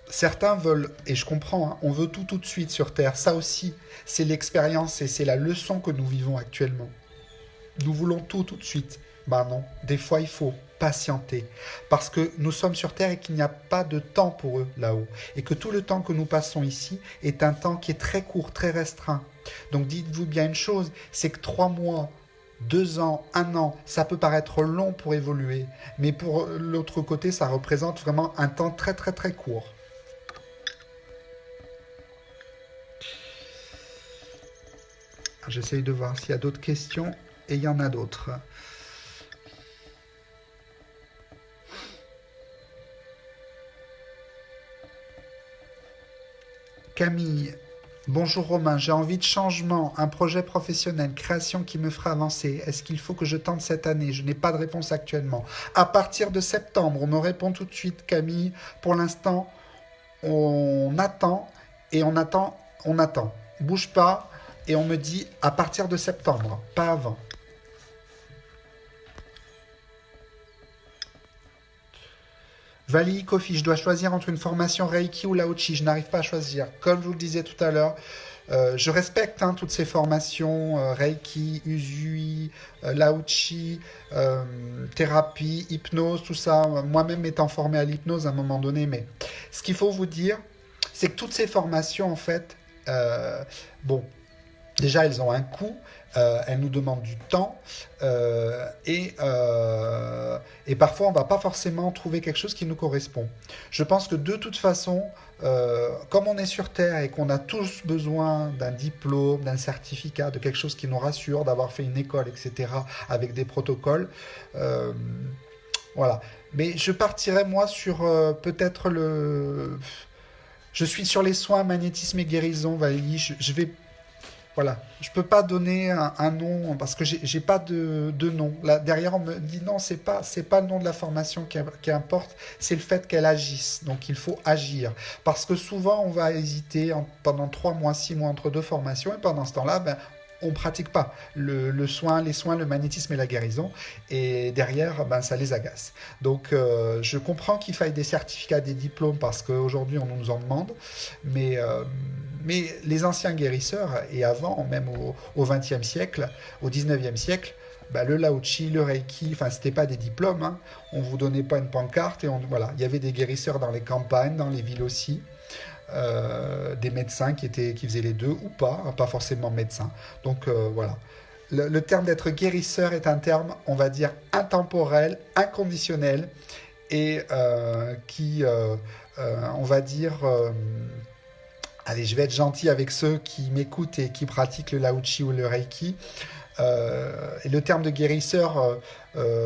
Speaker 1: Certains veulent, et je comprends, hein, on veut tout de suite sur Terre. Ça aussi, c'est l'expérience et c'est la leçon que nous vivons actuellement. Nous voulons tout de suite. Ben non, des fois il faut patienter. Parce que nous sommes sur Terre et qu'il n'y a pas de temps pour eux là-haut. Et que tout le temps que nous passons ici est un temps qui est très court, très restreint. Donc dites-vous bien une chose, c'est que 3 mois, 2 ans, 1 an, ça peut paraître long pour évoluer. Mais pour l'autre côté, ça représente vraiment un temps très très très court. J'essaye de voir s'il y a d'autres questions. Et il y en a d'autres. Camille, bonjour Romain, j'ai envie de changement, un projet professionnel, création qui me fera avancer. Est-ce qu'il faut que je tente cette année? Je n'ai pas de réponse actuellement. À partir de septembre, on me répond tout de suite Camille. Pour l'instant, on attend et on attend, on attend. Bouge pas et on me dit à partir de septembre, pas avant. Vali Kofi, je dois choisir entre une formation Reiki ou Lao-Chi. Je n'arrive pas à choisir. Comme je vous le disais tout à l'heure, je respecte toutes ces formations, Reiki, Usui, Lao-Chi, thérapie, hypnose, tout ça. Moi-même étant formé à l'hypnose à un moment donné. Mais ce qu'il faut vous dire, c'est que toutes ces formations, en fait, bon, déjà, elles ont un coût. Elles nous demandent du temps et parfois on ne va pas forcément trouver quelque chose qui nous correspond. Je pense que de toute façon, comme on est sur Terre et qu'on a tous besoin d'un diplôme, d'un certificat, de quelque chose qui nous rassure, d'avoir fait une école, etc., avec des protocoles, voilà. Mais je partirais moi sur peut-être le... Je suis sur les soins, magnétisme et guérison, Valérie. Je vais... Voilà, je peux pas donner un nom parce que j'ai pas de nom. Là derrière on me dit non, c'est pas le nom de la formation qui importe, c'est le fait qu'elle agisse. Donc il faut agir parce que souvent on va hésiter pendant 3 mois, 6 mois entre 2 formations et pendant ce temps-là, on pratique pas les soins, le magnétisme et la guérison, et derrière, ça les agace. Donc, je comprends qu'il faille des certificats, des diplômes, parce qu'aujourd'hui, on nous en demande, mais les anciens guérisseurs, et avant, même au XXe siècle, au XIXe siècle, le Lao-Chi, le Reiki, enfin, c'était pas des diplômes, hein. On vous donnait pas une pancarte, et voilà, il y avait des guérisseurs dans les campagnes, dans les villes aussi. Des médecins qui faisaient les deux ou pas, hein, pas forcément médecins. Donc voilà. Le terme d'être guérisseur est un terme, on va dire, intemporel, inconditionnel et qui, on va dire, allez, je vais être gentil avec ceux qui m'écoutent et qui pratiquent le Lao-Chi ou le Reiki. Et le terme de guérisseur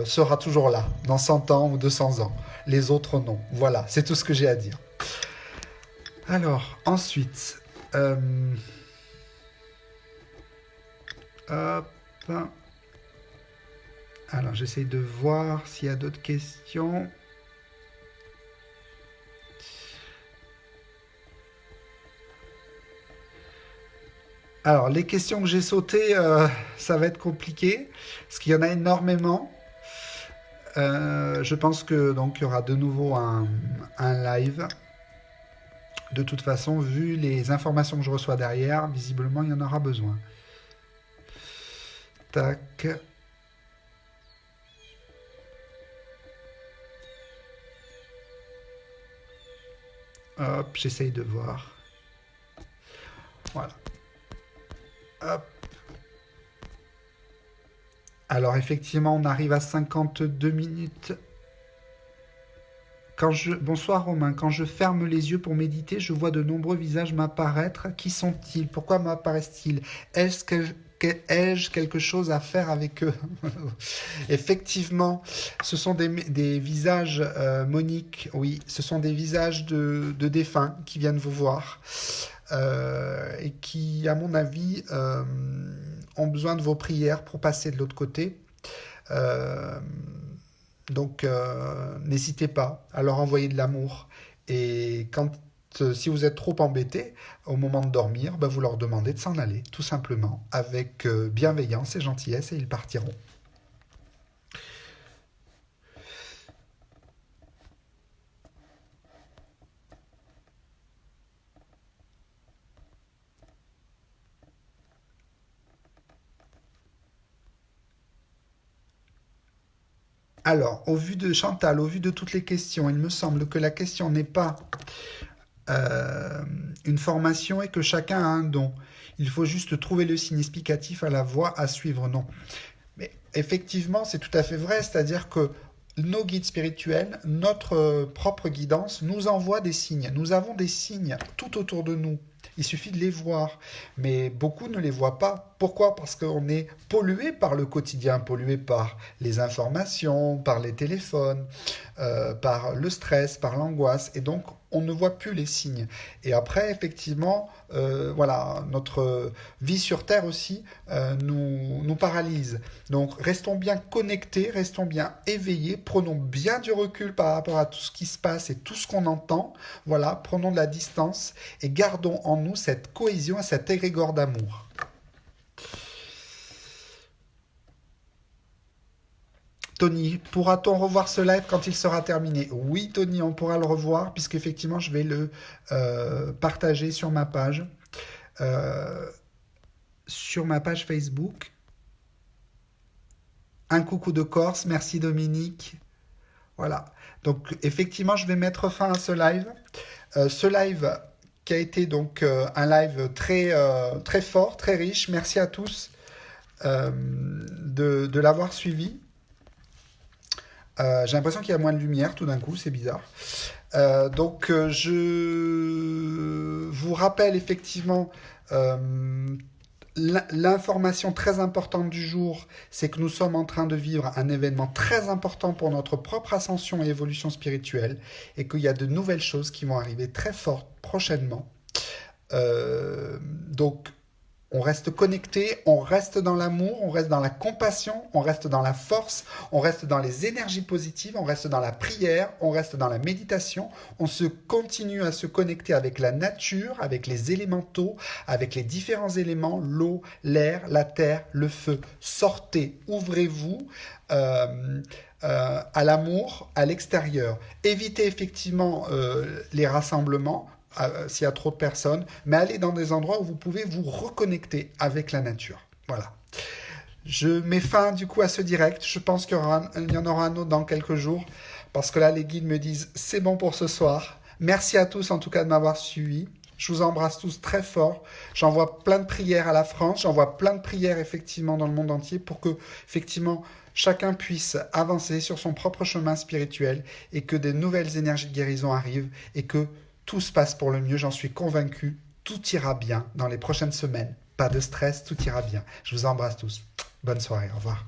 Speaker 1: sera toujours là, dans 100 ans ou 200 ans. Les autres, non. Voilà, c'est tout ce que j'ai à dire. Alors, ensuite, hop. Alors, j'essaye de voir s'il y a d'autres questions. Alors, les questions que j'ai sautées, ça va être compliqué, parce qu'il y en a énormément. Je pense que donc il y aura de nouveau un live. De toute façon, vu les informations que je reçois derrière, visiblement, il y en aura besoin. Tac. Hop, j'essaye de voir. Voilà. Hop. Alors, effectivement, on arrive à 52 minutes. Bonsoir Romain, quand je ferme les yeux pour méditer, je vois de nombreux visages m'apparaître. Qui sont-ils? Pourquoi m'apparaissent-ils? Ai-je quelque chose à faire avec eux? Effectivement, ce sont des visages, Monique, oui, ce sont des visages de défunts qui viennent vous voir. et qui, à mon avis, ont besoin de vos prières pour passer de l'autre côté. Euh, donc, n'hésitez pas à leur envoyer de l'amour. Et si vous êtes trop embêté, au moment de dormir, ben, vous leur demandez de s'en aller, tout simplement, avec bienveillance et gentillesse, et ils partiront. Alors, au vu de Chantal, au vu de toutes les questions, il me semble que la question n'est pas euh, une formation et que chacun a un don. Il faut juste trouver le signe explicatif à la voie à suivre. Non. Mais effectivement, c'est tout à fait vrai, c'est-à-dire que nos guides spirituels, notre propre guidance, nous envoie des signes. Nous avons des signes tout autour de nous. Il suffit de les voir. Mais beaucoup ne les voient pas. Pourquoi? Parce qu'on est pollué par le quotidien, pollué par les informations, par les téléphones, par le stress, par l'angoisse. Et donc, on ne voit plus les signes. Et après, effectivement, voilà, notre vie sur Terre aussi nous paralyse. Donc, restons bien connectés, restons bien éveillés, prenons bien du recul par rapport à tout ce qui se passe et tout ce qu'on entend. Voilà, prenons de la distance et gardons en nous cette cohésion et cet égrégore d'amour. Tony, pourra-t-on revoir ce live quand il sera terminé? Oui, Tony, on pourra le revoir puisqu'effectivement, je vais le partager euh, sur ma page Facebook. Un coucou de Corse, merci Dominique. Voilà. Donc, effectivement, je vais mettre fin à ce live. Ce live qui a été donc un live très fort, très riche. Merci à tous de l'avoir suivi. J'ai l'impression qu'il y a moins de lumière tout d'un coup, c'est bizarre. Donc, je vous rappelle effectivement l'information très importante du jour, c'est que nous sommes en train de vivre un événement très important pour notre propre ascension et évolution spirituelle et qu'il y a de nouvelles choses qui vont arriver très fortes prochainement. Donc, on reste connecté, on reste dans l'amour, on reste dans la compassion, on reste dans la force, on reste dans les énergies positives, on reste dans la prière, on reste dans la méditation, on se continue à se connecter avec la nature, avec les élémentaux, avec les différents éléments, l'eau, l'air, la terre, le feu. Sortez, ouvrez-vous à l'amour, à l'extérieur. Évitez effectivement les rassemblements s'il y a trop de personnes, mais allez dans des endroits où vous pouvez vous reconnecter avec la nature. Voilà. Je mets fin du coup à ce direct. Je pense qu'il y en aura un autre dans quelques jours, parce que là, les guides me disent c'est bon pour ce soir. Merci à tous en tout cas de m'avoir suivi. Je vous embrasse tous très fort. J'envoie plein de prières à la France. J'envoie plein de prières effectivement dans le monde entier pour que effectivement chacun puisse avancer sur son propre chemin spirituel et que des nouvelles énergies de guérison arrivent et que tout se passe pour le mieux, j'en suis convaincu. Tout ira bien dans les prochaines semaines. Pas de stress, tout ira bien. Je vous embrasse tous. Bonne soirée, au revoir.